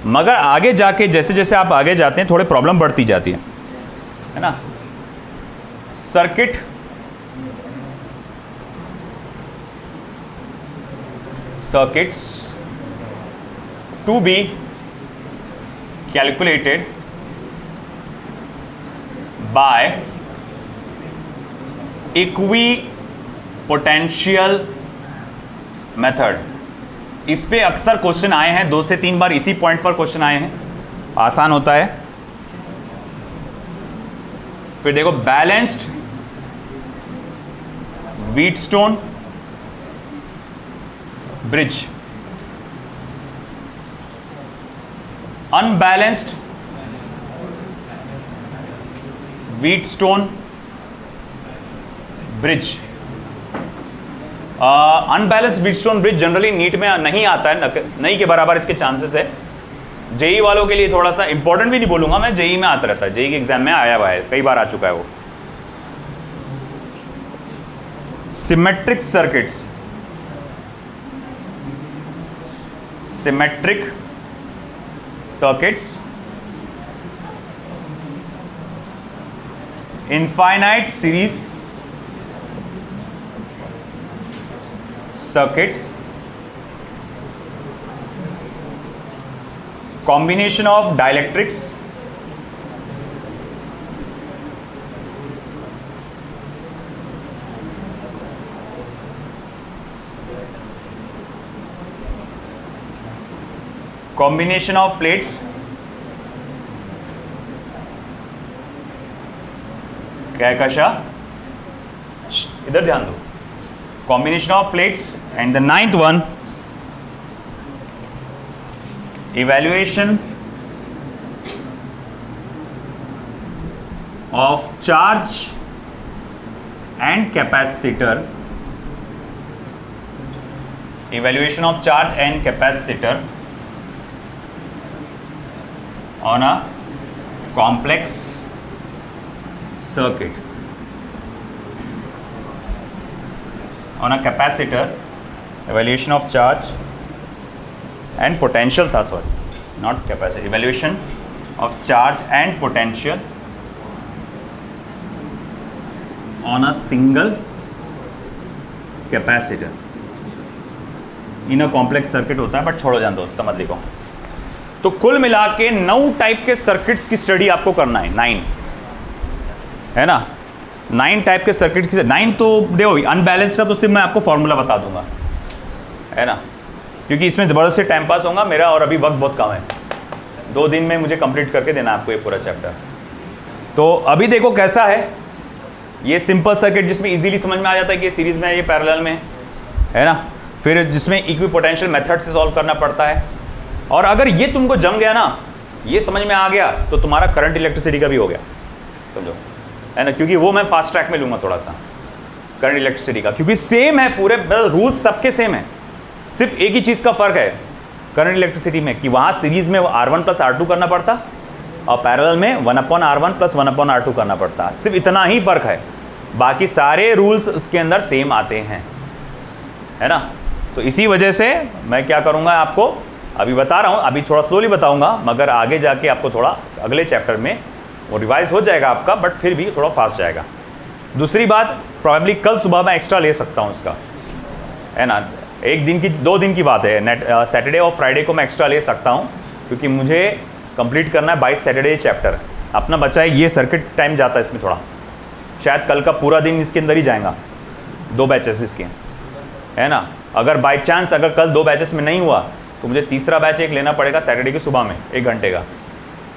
मगर आगे जाके जैसे जैसे आप आगे जाते हैं थोड़े प्रॉब्लम बढ़ती जाती है ना। Circuit circuits to be calculated by equipotential method इस पे अक्सर क्वेश्चन आए हैं, 2 से 3 बार इसी पॉइंट पर क्वेश्चन आए हैं, आसान होता है। फिर देखो balanced Wheatstone bridge, unbalanced Wheatstone bridge. Unbalanced Wheatstone bridge generally NEET में नहीं आता है, नहीं के बराबर इसके चांसेस है। जेई वालों के लिए थोड़ा सा इंपॉर्टेंट भी नहीं बोलूंगा मैं, जेई में आता रहता है, जेई के एग्जाम में आया हुआ है, कई बार आ चुका है वो। Symmetric circuits, symmetric circuits, infinite series circuits, combination of dielectrics, combination of plates, क्या है कशा, इधर ध्यान दो, combination of plates, and the 9th one, evaluation of charge and capacitor, evaluation of charge and capacitor on a complex circuit, on a capacitor, evaluation of charge and potential था, sorry, not capacitor, evaluation of charge and potential on a single capacitor in a complex circuit होता है, बट छोड़ो जान दो, तो मत लिखो। तो कुल मिला के 9 टाइप के सर्किट्स की स्टडी आपको करना है, 9 है ना, 9 टाइप के सर्किट की, 9 तो देखो अनबैलेंस का तो सिर्फ मैं आपको फॉर्मूला बता दूंगा, है ना, क्योंकि इसमें ज़बरदस्ती टाइम पास होगा मेरा, और अभी वक्त बहुत कम है, 2 दिन में मुझे कंप्लीट करके देना आपको ये पूरा चैप्टर। तो अभी देखो कैसा है ये सिंपल सर्किट, जिसमें इजीली समझ में आ जाता है कि ये सीरीज में है, ये पैरेलल में है ना, फिर जिसमें इक्विपोटेंशियल मेथड से सॉल्व करना पड़ता है। और अगर ये तुमको जम गया ना, ये समझ में आ गया, तो तुम्हारा करंट इलेक्ट्रिसिटी का भी हो गया, समझो, है ना, क्योंकि वो मैं फास्ट ट्रैक में लूँगा थोड़ा सा करंट इलेक्ट्रिसिटी का, क्योंकि सेम है, पूरे रूल्स सबके सेम है, सिर्फ एक ही चीज़ का फ़र्क है करंट इलेक्ट्रिसिटी में, कि वहाँ सीरीज़ में R1 + R2 करना पड़ता, और पैरेलल में 1/R1 + 1/R2 करना पड़ता, सिर्फ इतना ही फ़र्क है, बाकी सारे रूल्स उसके अंदर सेम आते हैं, है ना। तो इसी वजह से मैं क्या करूँगा, आपको अभी बता रहा हूँ, अभी थोड़ा स्लोली बताऊँगा, मगर आगे जाके आपको थोड़ा अगले चैप्टर में वो रिवाइज हो जाएगा आपका, बट फिर भी थोड़ा फास्ट जाएगा। दूसरी बात, प्रॉबेबली कल सुबह मैं एक्स्ट्रा ले सकता हूँ उसका, है ना, 1 दिन की 2 दिन की बात है, सैटरडे और फ्राइडे को मैं एक्स्ट्रा ले सकता हूँ, क्योंकि मुझे कंप्लीट करना है 22 सैटरडे चैप्टर अपना बचा है, ये सर्किट टाइम जाता है इसमें थोड़ा, शायद कल का पूरा दिन इसके अंदर ही जाएगा, 2 बैचेस इसके, है ना। अगर बाई चांस अगर कल 2 बैचेस में नहीं हुआ, तो मुझे तीसरा बैच एक लेना पड़ेगा सैटरडे की सुबह में 1 घंटे का,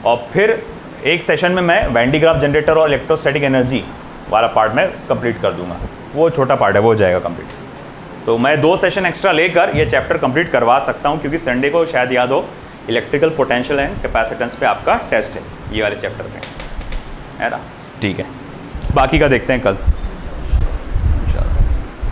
और फिर एक सेशन में मैं वैन डी ग्राफ जनरेटर और इलेक्ट्रोस्टैटिक एनर्जी वाला पार्ट में कंप्लीट कर दूंगा, वो छोटा पार्ट है, वो हो जाएगा कंप्लीट। तो मैं 2 सेशन एक्स्ट्रा लेकर ये चैप्टर कंप्लीट करवा सकता हूँ, क्योंकि संडे को शायद याद हो इलेक्ट्रिकल पोटेंशियल एंड कैपेसिटेंस पे आपका टेस्ट है, ये वाले चैप्टर में, है ना। ठीक है, बाकी का देखते हैं कल।